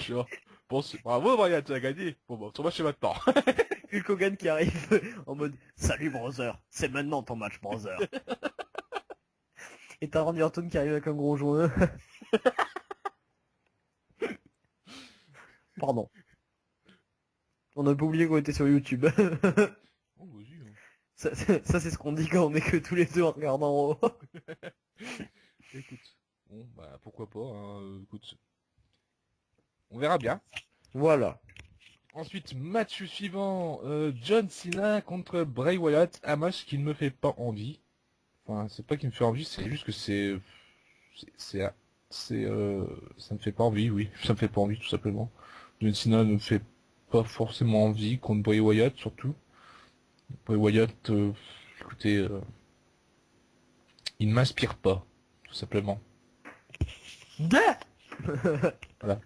Genre. Bon, bravo Brian, tu as gagné. Bon, ton match est maintenant. Hulk Hogan qui arrive en mode salut brother, c'est maintenant ton match brother. Et t'as Randy Orton qui arrive avec un gros joint. Pardon. On a pas oublié qu'on était sur YouTube. Oh, vas-y, hein. Ça c'est ce qu'on dit quand on est que tous les deux en regardant en haut. Écoute, bon, bah pourquoi pas, hein, écoute, on verra bien. Voilà. Ensuite, match suivant, John Cena contre Bray Wyatt, un match qui ne me fait pas envie. Enfin, c'est pas qu'il me fait envie, c'est juste que c'est, ça me fait pas envie, oui, ça me fait pas envie tout simplement. John Cena ne me fait pas forcément envie contre Bray Wyatt surtout. Bray Wyatt, écoutez, il ne m'inspire pas, tout simplement. Voilà.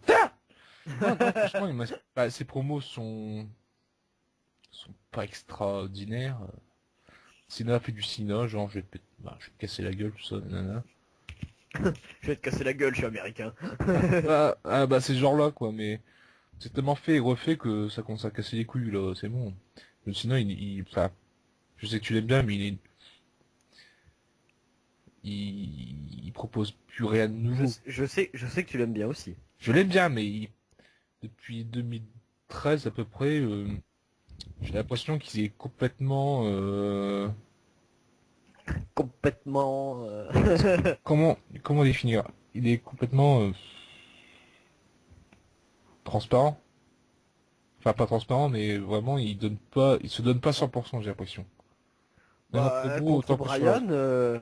Non, non, franchement, ses promos sont pas extraordinaires. Cena fait du Cena, genre je vais te casser la gueule, tout ça, nanana. Je vais te casser la gueule, je suis américain. Bah c'est ce genre-là, quoi, mais c'est tellement fait et refait que ça commence à casser les couilles, là, c'est bon. Le Cena, enfin, je sais que tu l'aimes bien, mais il propose plus rien de nouveau. Je sais que tu l'aimes bien aussi. Je l'aime bien, mais depuis 2013 à peu près, j'ai l'impression qu'il est complètement, Complètement. comment définir? Il est complètement transparent. Enfin, pas transparent, mais vraiment, il se donne pas 100%, j'ai l'impression. Même en Bah, promo, contre autant que sur la... Brian,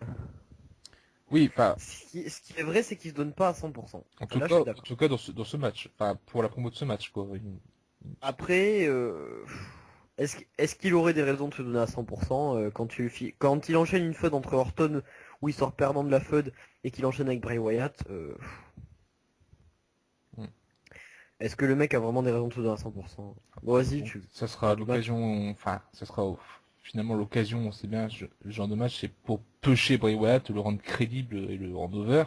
Oui, pas, ce qui est vrai, c'est qu'il se donne pas à 100%. Là, je suis en d'accord. tout cas dans ce match. Enfin, pour la promo de ce match, quoi. Après, est-ce qu'il aurait des raisons de se donner à 100% quand il enchaîne une feud entre Orton où il sort perdant de la feud et qu'il enchaîne avec Bray Wyatt, Hmm. est-ce que le mec a vraiment des raisons de se donner à 100%? Bon, vas-y, Bon, tu ça sera parles du match. l'occasion, enfin, ça sera finalement l'occasion, c'est bien, le genre de match, c'est pour pêcher Bray Wyatt, le rendre crédible et le rendre over.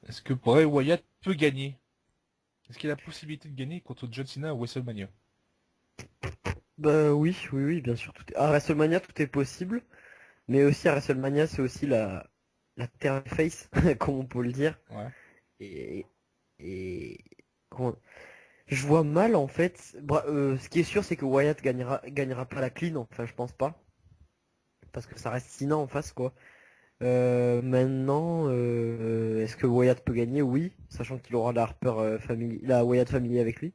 Est-ce que Bray Wyatt peut gagner? Est-ce qu'il a la possibilité de gagner contre John Cena à WrestleMania? Bah oui, oui, oui, bien sûr. À WrestleMania, tout est possible. Mais aussi à WrestleMania, c'est aussi la terre face, comme on peut le dire. Ouais. Et, et comment- je vois mal en fait. Ce qui est sûr, c'est que Wyatt gagnera pas la clean. Enfin, je pense pas, parce que ça reste Cena en face, quoi. Maintenant, est-ce que Wyatt peut gagner? Oui, sachant qu'il aura la Harper Family, la Wyatt Family avec lui.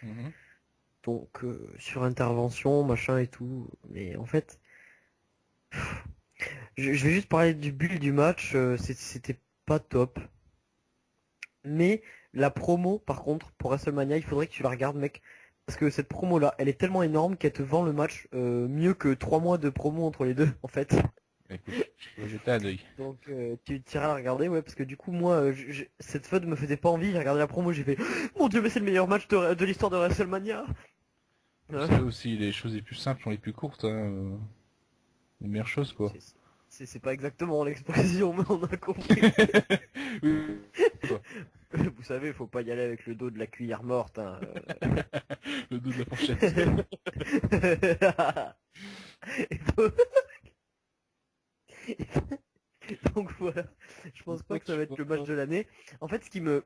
Mhm. Donc sur intervention, machin et tout. Mais en fait, je vais juste parler du build du match. C'était pas top. Mais la promo, par contre, pour WrestleMania, il faudrait que tu la regardes, mec. Parce que cette promo-là, elle est tellement énorme qu'elle te vend le match mieux que 3 mois de promo entre les deux, en fait. Écoute, je vais jeter un œil. Donc tu iras la regarder, ouais, parce que du coup, moi, cette feud me faisait pas envie. J'ai regardé la promo, j'ai fait, mon Dieu, mais c'est le meilleur match de l'histoire de WrestleMania. Vous Ouais. savez aussi, les choses les plus simples sont les plus courtes, hein, les meilleures choses, quoi. C'est c'est pas exactement l'expression, mais on a compris. Oui, quoi. Vous savez, faut pas y aller avec le dos de la cuillère morte, hein. Le dos de la fourchette. Il faut- Donc voilà, je pense pas Toi, que ça tu va être le match vois- de l'année. En fait, ce qui me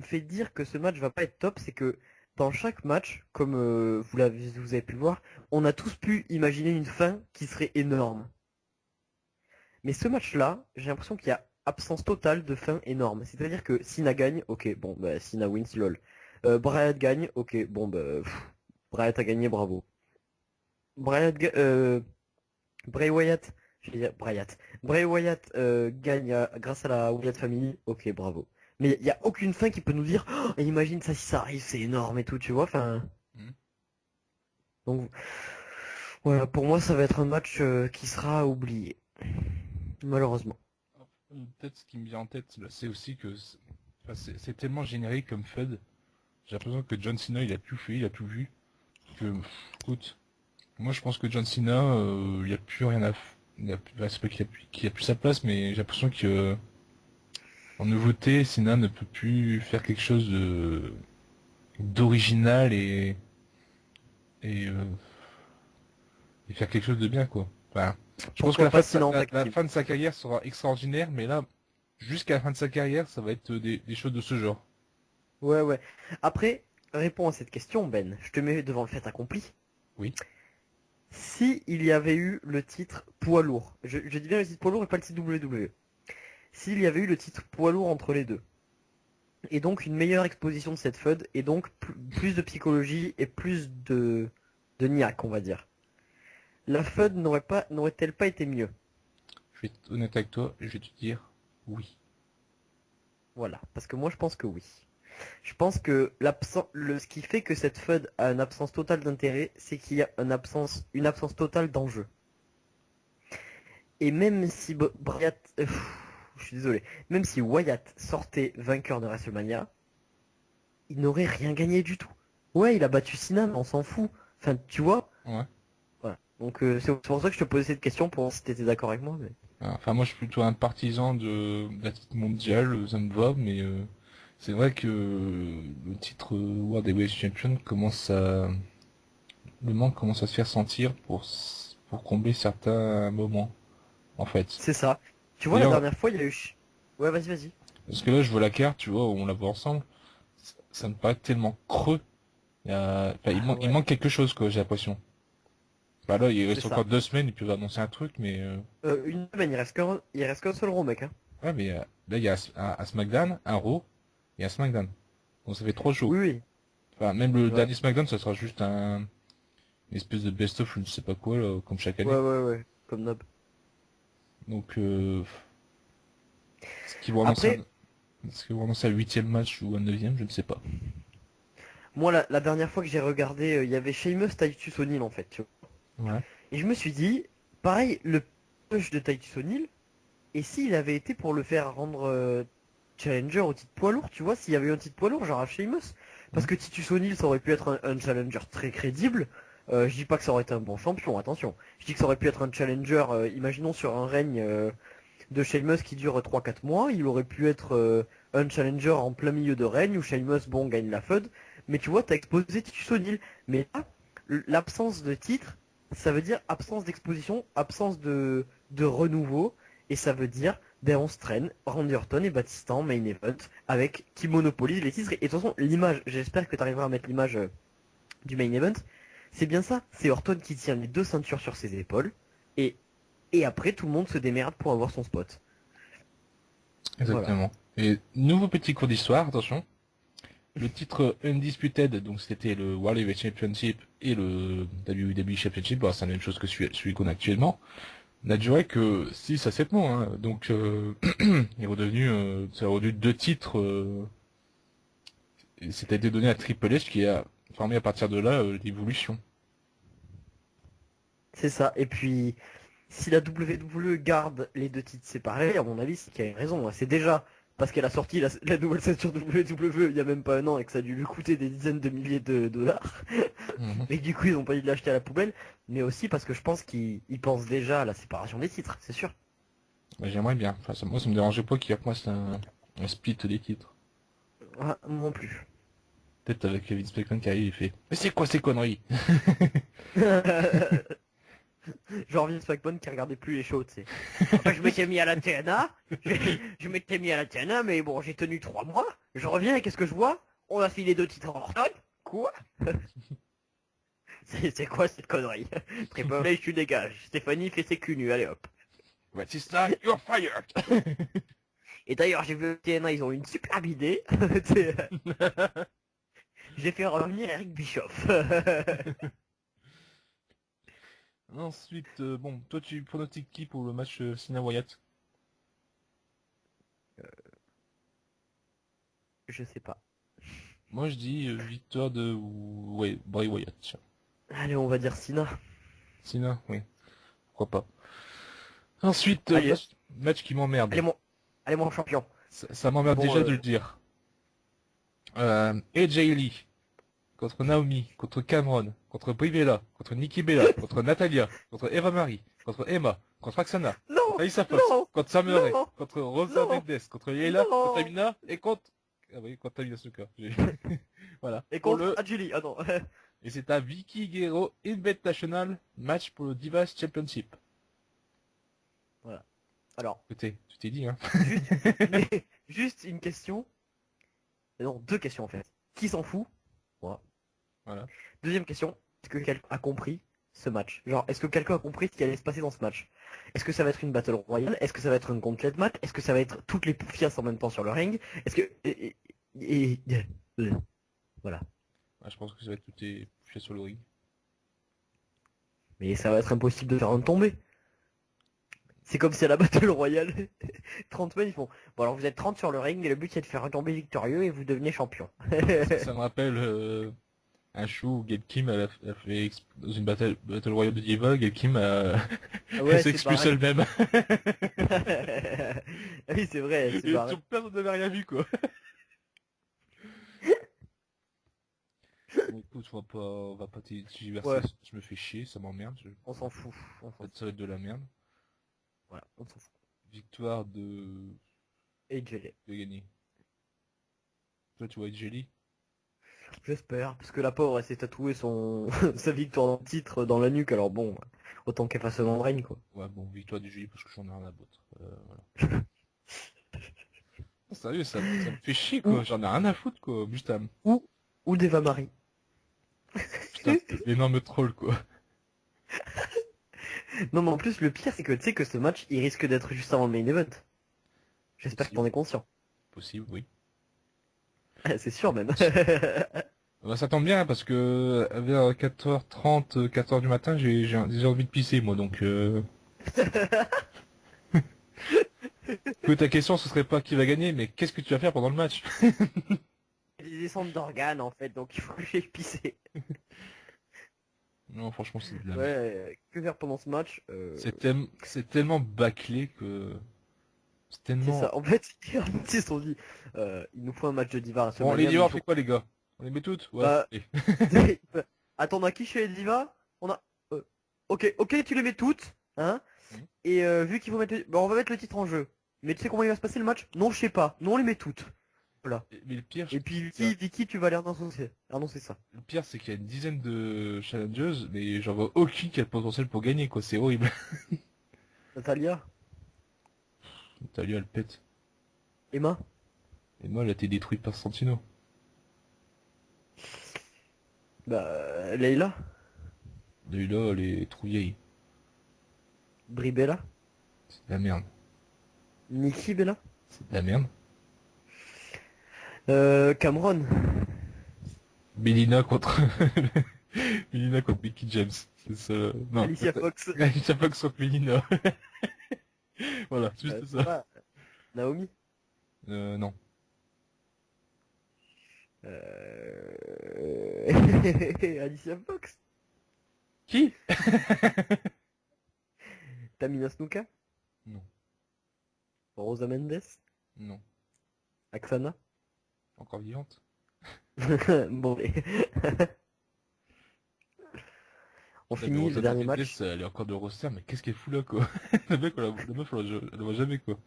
fait dire que ce match va pas être top, c'est que dans chaque match, comme vous avez pu le voir, on a tous pu imaginer une fin qui serait énorme. Mais ce match-là, j'ai l'impression qu'il y a absence totale de fin énorme. C'est-à-dire que Cena gagne, ok, bon, bah Cena wins, lol. Bryat gagne, ok, bon, bah Bryat a gagné, bravo. Bryat, Bray Wyatt, je vais dire Bryat. Bray Wyatt gagne grâce à la Wyatt Family, ok, bravo. Mais il y a aucune fin qui peut nous dire, oh, imagine ça si ça arrive, c'est énorme et tout, tu vois. Enfin, Hmm. donc voilà, pour moi ça va être un match qui sera oublié, malheureusement. Peut-être ce qui me vient en tête, là, c'est aussi que enfin, c'est tellement générique comme Fed. J'ai l'impression que John Cena, il a tout fait, il a tout vu. Que, écoute, moi je pense que John Cena, il a plus rien à... Il a, c'est pas qu'il a plus sa place, mais j'ai l'impression que... En nouveauté, Cena ne peut plus faire quelque chose d'original et, euh, et faire quelque chose de bien, quoi. Enfin, je pense que Pourquoi pas Cena en tag la team? fin de sa carrière sera extraordinaire, mais là, jusqu'à la fin de sa carrière, ça va être des choses de ce genre. Ouais, ouais. Après, réponds à cette question, Ben. Je te mets devant le fait accompli. Oui. Si il y avait eu le titre poids lourd, je dis bien le titre poids lourd et pas le titre WWE. S'il y avait eu le titre poids lourd entre les deux, et donc une meilleure exposition de cette feud, et donc plus de psychologie et plus de niaque, on va dire. La feud n'aurait-elle pas été mieux? Je vais être honnête avec toi, je vais te dire oui. Voilà, parce que moi je pense que oui. Je pense que ce qui fait que cette feud a une absence totale d'intérêt, c'est qu'il y a une absence totale d'enjeu. Et même si je suis désolé, même si Wyatt sortait vainqueur de WrestleMania, il n'aurait rien gagné du tout. Ouais, il a battu Cena, mais on s'en fout. Enfin, tu vois. Ouais. Voilà. Donc c'est pour ça que je te posais cette question pour voir si t'étais d'accord avec moi. Mais... Enfin, moi, je suis plutôt un partisan de la titre mondiale, ça me va, mais c'est vrai que le titre World Heavyweight Champion le manque commence à se faire sentir pour combler certains moments, en fait. C'est ça. Tu vois, la D'ailleurs, dernière fois, il y a eu... Ouais, vas-y, vas-y. parce que là, je vois la carte, tu vois, on la voit ensemble, ça me paraît tellement creux. Enfin, Ah il ouais, manque quelque chose, quoi, j'ai l'impression. Bah là, il c'est reste encore ça. 2 semaines, ils peuvent annoncer un truc, mais Une semaine, il reste qu'un seul Raw, mec. Hein. ouais, mais là, il y a un SmackDown, un Raw et un SmackDown. Donc ça fait 3 shows. Oui, oui. Enfin, même le Ouais. dernier SmackDown, ça sera juste une espèce de best-of, je ne sais pas quoi, là, comme chaque année. Ouais, ouais, ouais. Comme Nob. Donc, est-ce qu'ils vont annoncer Après, est-ce qu'ils vont annoncer un 8e match ou un 9e, je ne sais pas. moi, la dernière fois que j'ai regardé, il y avait Sheamus Titus O'Neil, en fait. Tu vois. Ouais. Et je me suis dit, pareil, le push de Titus O'Neil, et s'il avait été pour le faire rendre challenger au titre poids lourd, tu vois, s'il y avait eu un titre poids lourd, genre à Sheamus. Parce Hmm. que Titus O'Neil, ça aurait pu être un challenger très crédible. Je dis pas que ça aurait été un bon champion, attention. Je dis que ça aurait pu être un challenger, imaginons sur un règne de Sheamus qui dure 3 4 mois, il aurait pu être un challenger en plein milieu de règne où Sheamus, bon, gagne la feud. Mais tu vois, t'as exposé Titus O'Neil. Mais là, l'absence de titre, ça veut dire absence d'exposition, absence de renouveau. Et ça veut dire, ben on se traîne, Randy Orton et Batista en main event, avec qui monopolise les titres. Et de toute façon, l'image, j'espère que tu arriveras à mettre l'image du main event, c'est bien ça. C'est Orton qui tient les deux ceintures sur ses épaules, et, et après tout le monde se démerde pour avoir son spot. Voilà. Exactement. Et nouveau petit cours d'histoire, attention. Le titre Undisputed, donc c'était le World Heavyweight Championship et le WWE Championship, bon, c'est la même chose que celui qu'on a actuellement, n'a duré que 6 à 7 mois, hein. Donc c'est redevenu 2 titres, et c'était donné à Triple H qui a formé à partir de là l'évolution. C'est ça. Et puis, si la WWE garde les deux titres séparés, à mon avis, c'est qu'il y a une raison. C'est déjà parce qu'elle a sorti la nouvelle ceinture WWE il y a même pas un an et que ça a dû lui coûter des dizaines de milliers de dollars. Mhm. Et du coup, ils ont pas dû l'acheter à la poubelle. Mais aussi parce que je pense qu'ils pensent déjà à la séparation des titres, c'est sûr. Bah, j'aimerais bien. Enfin, moi, ça me dérangeait pas qu'il y ait un split des titres. Ah, moi non plus. Peut-être avec Vince McMahon qui arrive et fait mais c'est quoi ces conneries? Genre Vince McMahon qui regardait plus les shows, tu sais. Enfin, je m'étais mis à la TNA, je m'étais mis à la TNA, mais bon, j'ai tenu 3 mois. Je reviens et qu'est-ce que je vois? On a filé 2 titres en Orton. Quoi? C'est quoi cette connerie? Triple H, tu dégages. Stéphanie fait ses culs nus, allez hop. Batista, you're fired! Et d'ailleurs, j'ai vu le TNA, ils ont eu une superbe idée. J'ai fait revenir Eric Bischoff. Ensuite, bon, toi tu pronostiques qui pour le match Cena Wyatt? Je sais pas. Moi je dis victoire de ouais, Bray Wyatt. Tiens. Allez, on va dire Sina. Cena, oui, pourquoi pas. Ensuite, Allez, match qui m'emmerde. allez mon, allez mon champion. Ça m'emmerde Bon, déjà de le dire. AJ Lee contre Naomi, contre Cameron, contre Brie Bella, contre Nikki Bella, contre Natalia, contre Eva Marie, contre Emma, contre Axana, Non, contre Alyssa Fox, non, contre Samurai, non, contre Rosa non, Mendes, contre Leila, non. contre Amina et contre... Ah oui, contre Amina Snuka. Voilà. Et Pour contre le... Adjili, ah non. Et c'est un Vicky Guerrero Invitational match pour le Divas Championship. Voilà. Alors, Écoutez, tu t'es dit, hein. juste, juste une question. Non, deux questions en fait. Qui s'en fout? Moi. Voilà. Deuxième question. Est-ce que quelqu'un a compris ce match? Genre, est-ce que quelqu'un a compris ce qui allait se passer dans ce match? Est-ce que ça va être une battle royale? Est-ce que ça va être une gauntlet match? Est-ce que ça va être toutes les poufias en même temps sur le ring? Est-ce que... voilà. Ah, je pense que ça va être tout est fait sur le ring. Mais ça va être impossible de faire un tombé. C'est comme si à la Battle Royale, 30 men ils font bon alors vous êtes 30 sur le ring et le but c'est de faire un tombé victorieux et vous devenez champion. Ça me rappelle un show où Gail Kim a fait dans une battle royale de Diva, Gail Kim a Ouais, elle c'est s'expulse pareil. elle-même. Oui c'est vrai, c'est Et pareil. personne n'avait rien vu quoi. Bon, écoute, on va pas tergiverser, Ouais, je me fais chier, ça m'emmerde. on s'en fout. On s'en fout. Ça va être de la merde. Voilà, on s'en fout. Victoire de... Et Jelly. de gagner. Toi tu vois être Jelly. J'espère, parce que la pauvre elle s'est tatouée son sa victoire dans le titre dans la nuque, alors bon, autant qu'elle fasse un nom de règne quoi. Ouais bon, victoire du Jelly parce que j'en ai rien à battre. Voilà. Ah, sérieux, ça me fait chier quoi, j'en ai rien à foutre quoi, juste à... Ou ou Deva Marie. Putain, l'énorme troll quoi. Non mais en plus le pire c'est que tu sais que ce match il risque d'être juste avant le main event. J'espère que t'en es conscient. Possible, oui. C'est sûr même. Bah, ça tombe bien parce que vers 4h30, 4h du matin, j'ai envie de pisser moi donc que ta question ce serait pas qui va gagner mais qu'est-ce que tu vas faire pendant le match? Des descentes d'organes en fait, donc il faut que j'aille pisser. Non franchement c'est de la merde. Ouais, que faire pendant ce match C'est tellement bâclé que c'est C'est tellement... ça. En fait, ils se sont dit, il nous faut un match de Diva à Bon les SummerSlam, divas il on faut... fait quoi les gars? On les met toutes? Ouais. Bah, allez. attends, on a qui chez les Diva? On a... ok, ok, tu les mets toutes, hein? Mhm. Et vu qu'il faut mettre... Bah, on va mettre le titre en jeu. Mais tu sais comment il va se passer le match? Non, je sais pas. Non, on les met toutes. Voilà. Mais le pire, Et puis c'est Vicky, tu vas aller annoncer ça. le pire, c'est qu'il y a une dizaine de challengeuses mais j'en vois aucune qui a le potentiel pour gagner quoi, c'est horrible. Natalia? T'as lu elle pète. Emma? Et moi elle a été détruite par Santino. Bah, Leila? Là elle est trop vieille. Brie Bella? C'est de la merde. Nikki Bella? C'est de la merde. Cameron? Melina contre... Melina contre Becky James. C'est ça. Non. Alicia Fox? Alicia Fox contre Melina. Voilà, c'est juste ça. Pas Naomi? Non. Alicia Fox? Qui? Tamina Snuka? Non. Rosa Mendes? Non. Axana? Encore vivante? Bon, allez. On Mais finit Rosa le dernier Mendes, match. elle est encore de roster, mais qu'est-ce qu'elle fout là, quoi? La meuf, elle la voit jamais, quoi.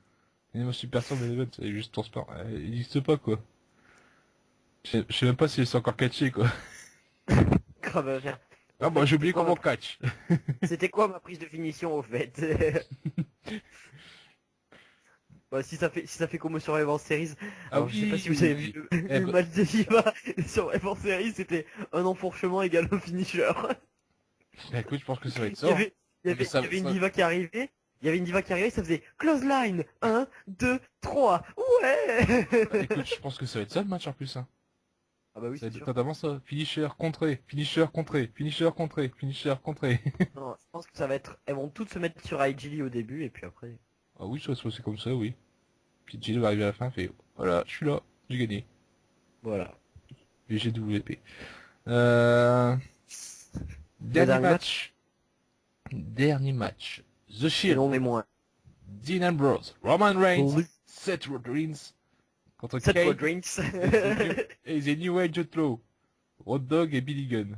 Et moi, superstar de l'event, elle est juste transparente. Elle existe pas, quoi. Je sais même pas si elle s'est encore catchée, quoi. Grave à faire. Ah, bah, j'ai oublié comment catch. C'était quoi ma prise de finition au fait? Bah, si ça fait comme sur Survivor Series. Ah Alors je sais pas oui, si vous avez vu eh le bah- match de Diva sur Survivor Series, c'était un enfourchement égal au finisher. Bah, écoute, je pense que ça va être Il y ça. avait, il y avait, Mais ça- il y avait une ça- diva qui arrivait. Il y avait une diva qui arrivait, ça faisait close line. 1, 2, 3. Ouais. Bah, écoute, je pense que ça va être ça le match en plus, hein. Ah bah oui, Ça va c'est être sûr. totalement ça. Finisher, contré, finisher, contré, finisher, contré, finisher, contré. Non, je pense que ça va être... Elles vont toutes se mettre sur iGili au début et puis après... Ah oui, ça va se passer comme ça, oui. Puis Jill va arriver à la fin, fait, voilà, je suis là, j'ai gagné. Voilà. VGWP. Le Dernier match. Dernier match. The Et Shield. non mais moins. Dean Ambrose. Roman Reigns. Oui. Seth Rollins. Contre Seth Kane. Rollins. Et The New Age Outlaw. Road Dogg et Billy Gunn.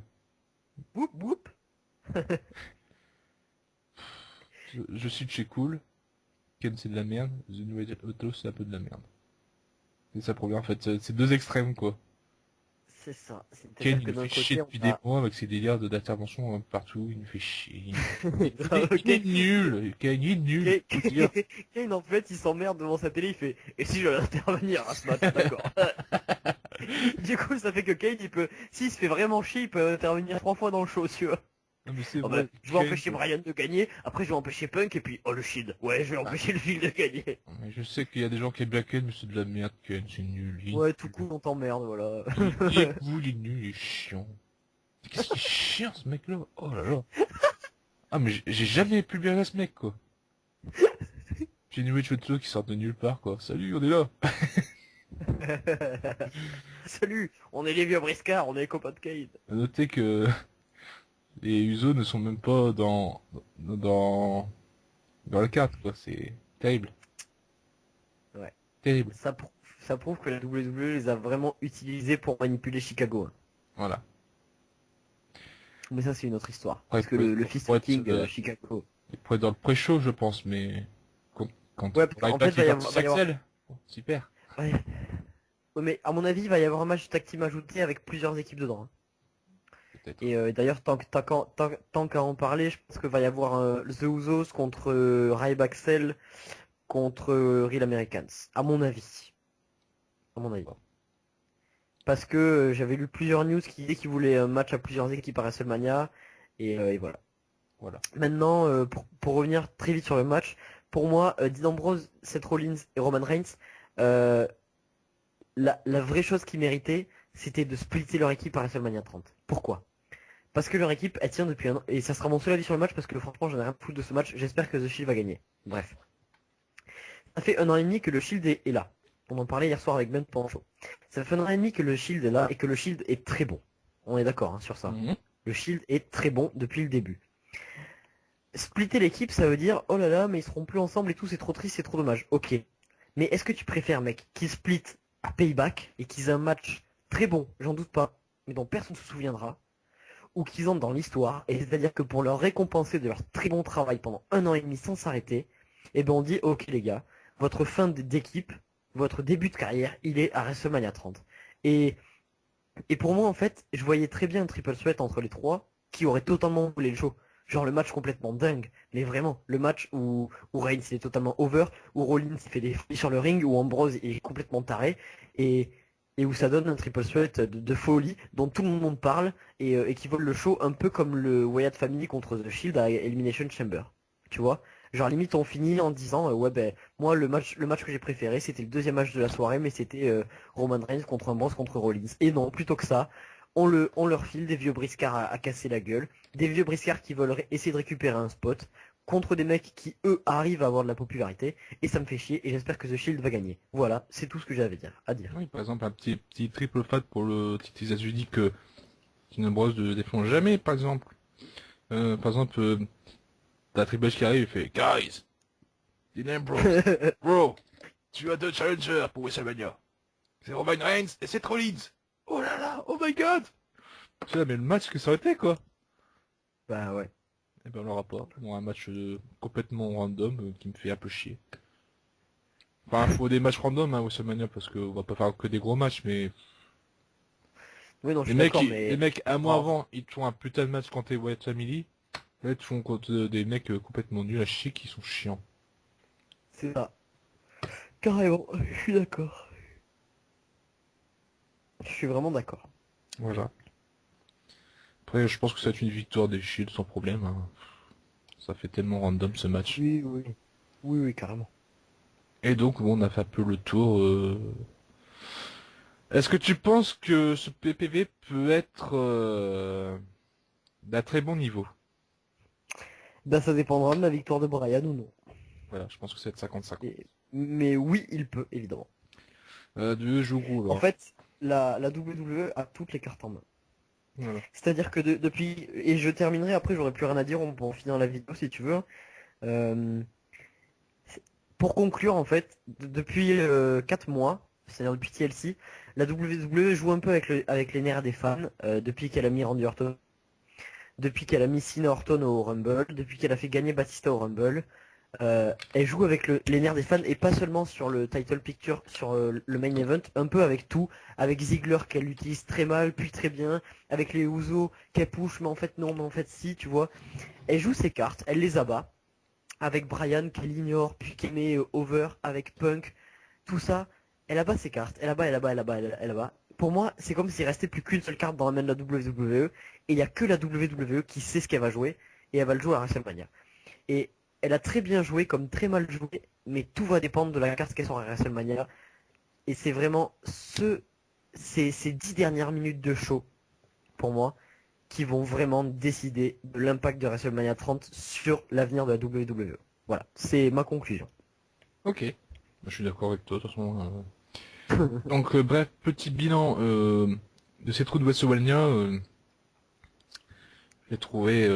Whoop whoop. Je suis chez Cool. Ken c'est de la merde. The New Age Auto c'est un peu de la merde. Et ça provient en fait, c'est deux extrêmes quoi. C'est ça. Ken C'est-à-dire il que nous fait d'un chier côté, on depuis des a... mois avec ses délires d'intervention partout, il nous fait chier. Grave, Il est nul, Ken il est nul, faut dire. Kane, en fait, il s'emmerde devant sa télé, il fait « Et si j'allais intervenir à ce match, d'accord ?» Du coup, ça fait que Kane, il peut... S'il se fait vraiment chier, il peut intervenir 3 fois dans le show, tu vois. Non mais c'est Oh bah, vrai, je vais Ken, empêcher Brian de gagner, après je vais empêcher Punk, et puis, oh le Shield. Ouais, je vais empêcher le Shield de gagner. mais je sais qu'il y a des gens qui aiment bien Ken, mais c'est de la merde Ken, c'est nul, il est Ouais, tout nul. cool, on t'emmerde, voilà. Il est cool, il est nul, il est chiant. Qu'est-ce qu'il est chiant ce mec là? Oh là là. Ah mais j'ai jamais pu bien à ce mec quoi. J'ai une Chotto qui sort de nulle part quoi. Salut, on est là. Salut, on est les vieux briscards, on est les copains de Kane. À noter que les Usos ne sont même pas dans la carte quoi. C'est terrible, Ouais. terrible. Ça prouve que la WWE les a vraiment utilisés pour manipuler Chicago, hein. Voilà. Mais ça, c'est une autre histoire. Après, Parce que le Fist pour être, Fighting Chicago. pour être dans le pré-show je pense, mais quand, quand Ouais, parce qu'en fait, Ryback est parti va y avoir... Axel, bon, super. Ouais. Ouais, mais à mon avis, il va y avoir un match de tag team ajouté avec plusieurs équipes dedans, hein. Peut-être. Et d'ailleurs, tant qu'à en parler, je pense que va y avoir The Usos contre Ryback Cell contre Real Americans. À mon avis. À mon avis. Parce que j'avais lu plusieurs news qui disaient qu'ils voulaient un match à plusieurs équipes à WrestleMania. Et voilà. Voilà. Maintenant, pour revenir très vite sur le match, pour moi, Dean Ambrose, Seth Rollins et Roman Reigns, euh, la vraie chose qu'ils méritaient, c'était de splitter leur équipe à WrestleMania 30. Pourquoi? Parce que leur équipe, elle tient depuis un an. Et ça sera mon seul avis sur le match parce que franchement, j'en ai rien à foutre de ce match. J'espère que The Shield va gagner. Bref. Ça fait un an et demi que le Shield est là. On en parlait hier soir avec Ben pendant le show. Ça fait un an et demi que le Shield est là et que le Shield est très bon. On est d'accord, hein, sur ça. Mhm. Le Shield est très bon depuis le début. Splitter l'équipe, ça veut dire oh là là, mais ils seront plus ensemble et tout, c'est trop triste, c'est trop dommage. Ok. Mais est-ce que tu préfères, mec, qu'ils split à Payback et qu'ils aient un match très bon, j'en doute pas, mais dont personne ne se souviendra, ou qu'ils entrent dans l'histoire, et c'est-à-dire que pour leur récompenser de leur très bon travail pendant un an et demi sans s'arrêter, eh ben on dit ok les gars, votre fin d'équipe, votre début de carrière, il est à WrestleMania 30. Et, et pour moi en fait, je voyais très bien un triple threat entre les trois qui aurait totalement voulu le show. Genre le match complètement dingue, mais vraiment, le match où Reigns il est totalement over, où Rollins il fait des folies sur le ring, où Ambrose est complètement taré, et, et où ça donne un triple threat de folie dont tout le monde parle, et qui vole le show un peu comme le Wyatt Family contre The Shield à Elimination Chamber. Tu vois? Genre limite on finit en disant ouais ben moi le match que j'ai préféré c'était le deuxième match de la soirée mais c'était Roman Reigns contre Ambrose contre Rollins. Et non, plutôt que ça, on leur file des vieux briscards à casser la gueule, des vieux briscards qui veulent essayer de récupérer un spot contre des mecs qui eux arrivent à avoir de la popularité et ça me fait chier et j'espère que The Shield va gagner. Voilà, c'est tout ce que j'avais à dire. Oui, par exemple, un petit triple fat pour le titre des États-Unis que Dean Ambrose ne défend jamais, par exemple. Par exemple, t'as Triple H qui arrive et fait Guys, Dean Ambrose, bro, tu as deux challengers pour WrestleMania. C'est Roman Reigns et c'est Rollins. Oh là là, oh my god. Tu sais, mais le match que ça aurait été, quoi. Bah ouais. Eh ben, on l'aura pas. On aura un match complètement random qui me fait un peu chier. Enfin, faut des matchs random, hein, WrestleMania, parce qu'on va pas faire que des gros matchs, mais Oui non je les suis mecs, d'accord mais... les mecs, un mois Oh, avant, ils te font un putain de match contre les Wyatt Family. Là, ils te font contre des mecs complètement nuls à chier qui sont chiants. c'est ça. Carrément, je suis d'accord. Je suis vraiment d'accord. Voilà. Après, je pense que ça va être une victoire des Shields sans problème, hein. Ça fait tellement random ce match. Oui, oui. Oui, oui, carrément. Et donc, bon, on a fait un peu le tour. Est-ce que tu penses que ce PPV peut être d'un très bon niveau? Ben, ça dépendra de la victoire de Brian ou non. Voilà, je pense que c'est 50-50. Mais oui, il peut, évidemment. De jeu gros, En alors. fait, la WWE a toutes les cartes en main. Voilà. C'est-à-dire que depuis... Et je terminerai, après j'aurai plus rien à dire, on peut en finir la vidéo si tu veux, hein. Euh, pour conclure, en fait, depuis 4 mois, c'est-à-dire depuis TLC, la WWE joue un peu avec les nerfs des fans, depuis qu'elle a mis Randy Orton. depuis qu'elle a mis Cena Orton au Rumble, depuis qu'elle a fait gagner Batista au Rumble. Elle joue avec les nerfs des fans et pas seulement sur le title picture, sur le main event, un peu avec tout, avec Ziggler qu'elle utilise très mal puis très bien, avec les Usos qu'elle push mais en fait non, mais en fait si, tu vois. Elle joue ses cartes, elle les abat, avec Bryan qu'elle ignore puis qu'elle met over, avec Punk, tout ça, elle abat ses cartes, elle abat, elle abat, elle abat, elle abat. Pour moi, c'est comme s'il restait plus qu'une seule carte dans la main de la WWE et il y a que la WWE qui sait ce qu'elle va jouer et elle va le jouer à WrestleMania. Et elle a très bien joué comme très mal joué, mais tout va dépendre de la carte qu'elle sort à WrestleMania. Et c'est vraiment ces 10 dernières minutes de show, pour moi, qui vont vraiment décider de l'impact de WrestleMania 30 sur l'avenir de la WWE. Voilà, c'est ma conclusion. Ok, je suis d'accord avec toi, de toute façon. Donc, bref, petit bilan de cette route de WrestleMania. J'ai trouvé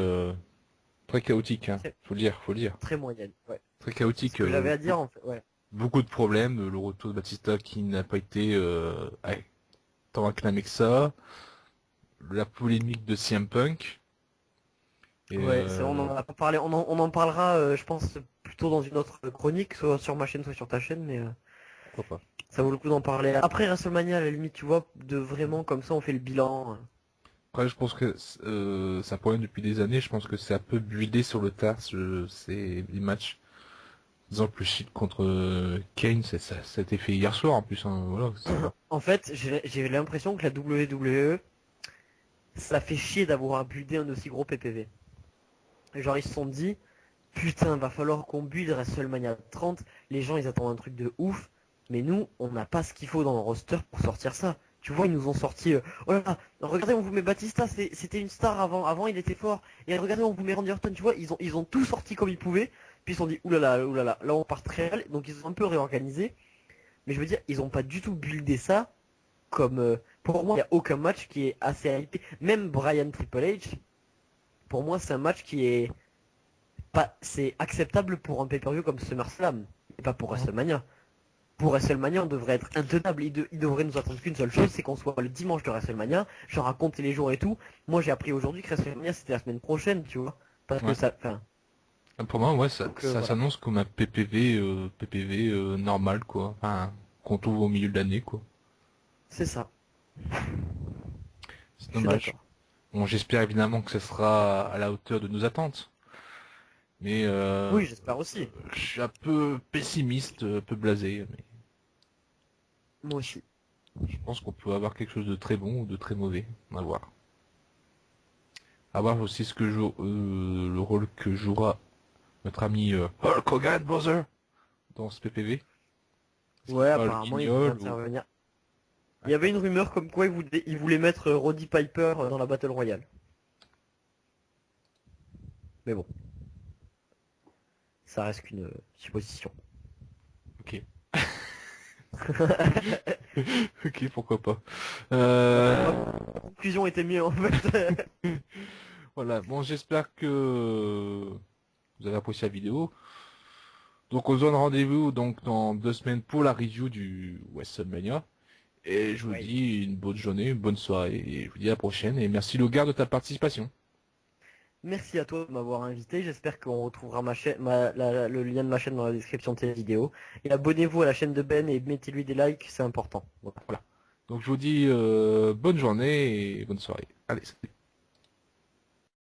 très chaotique, hein. C'est Faut le dire, faut le dire. très moyenne, ouais. Très Ce chaotique. que j'avais à dire, en fait, ouais. Beaucoup de problèmes. Le retour de Batista qui n'a pas été tant acclamé que ça. La polémique de CM Punk. Et Ouais, on en a pas parlé, on en parlera, je pense, plutôt dans une autre chronique, soit sur ma chaîne, soit sur ta chaîne, mais pourquoi pas. ça vaut le coup d'en parler. Après WrestleMania, à la limite, tu vois, de vraiment comme ça, on fait le bilan. Après, je pense que c'est un problème depuis des années. Je pense que c'est un peu buildé sur le tard. C'est les matchs. Par exemple, le shit contre Kane, ça a été fait hier soir en plus. Hein, voilà. En fait, j'ai l'impression que la WWE, ça fait chier d'avoir buildé un aussi gros PPV. Genre, ils se sont dit, putain, va falloir qu'on build WrestleMania 30. Les gens, ils attendent un truc de ouf. Mais nous, on n'a pas ce qu'il faut dans le roster pour sortir ça. Tu vois, ils nous ont sorti, oh là là, regardez, on vous met Batista, c'était une star avant, il était fort. Et regardez, on vous met Randy Orton, tu vois, ils ont tout sorti comme ils pouvaient. Puis ils se sont dit, oulala, oulala, là on part très mal. Donc ils ont un peu réorganisé. Mais je veux dire, ils ont pas du tout buildé ça comme, pour moi, il n'y a aucun match qui est assez hypé. Même Bryan Triple H, pour moi, c'est un match qui est pas, c'est acceptable pour un pay-per-view comme SummerSlam, et pas pour WrestleMania. Pour WrestleMania, on devrait être intenable. Il devrait nous attendre qu'une seule chose, c'est qu'on soit le dimanche de WrestleMania. Je raconte les jours et tout. Moi, j'ai appris aujourd'hui que WrestleMania, c'était la semaine prochaine, tu vois. Parce que Ouais. ça, enfin, Pour moi, ouais, ça voilà. s'annonce comme un PPV normal, quoi. Enfin, qu'on trouve au milieu de l'année, quoi. C'est ça. C'est Je suis dommage. d'accord. Bon, j'espère évidemment que ce sera à la hauteur de nos attentes. Mais Oui, j'espère aussi. je suis un peu pessimiste, un peu blasé. Mais Moi aussi. je pense qu'on peut avoir quelque chose de très bon ou de très mauvais. On va voir. À voir aussi le rôle que jouera notre ami Hulk Hogan, brother, dans ce PPV. Est-ce qu'il Ouais, fera le apparemment, il voulait guignol ou... intervenir. Il y avait une rumeur comme quoi il voulait mettre Roddy Piper dans la Battle Royale. Mais bon, ça reste qu'une supposition. Ok. Ok, pourquoi pas. Ma conclusion était mieux en fait. Voilà, bon, j'espère que vous avez apprécié la vidéo. Donc, on se donne rendez-vous donc dans 2 semaines pour la review du WrestleMania. Et je vous Oui. dis une bonne journée, une bonne soirée. Et je vous dis à la prochaine. Et merci Logar de ta participation. Merci à toi de m'avoir invité. J'espère qu'on retrouvera ma chaîne, le lien de ma chaîne dans la description de cette vidéo. Et abonnez-vous à la chaîne de Ben et mettez-lui des likes, c'est important. Voilà. Voilà. Donc, je vous dis bonne journée et bonne soirée. Allez, salut.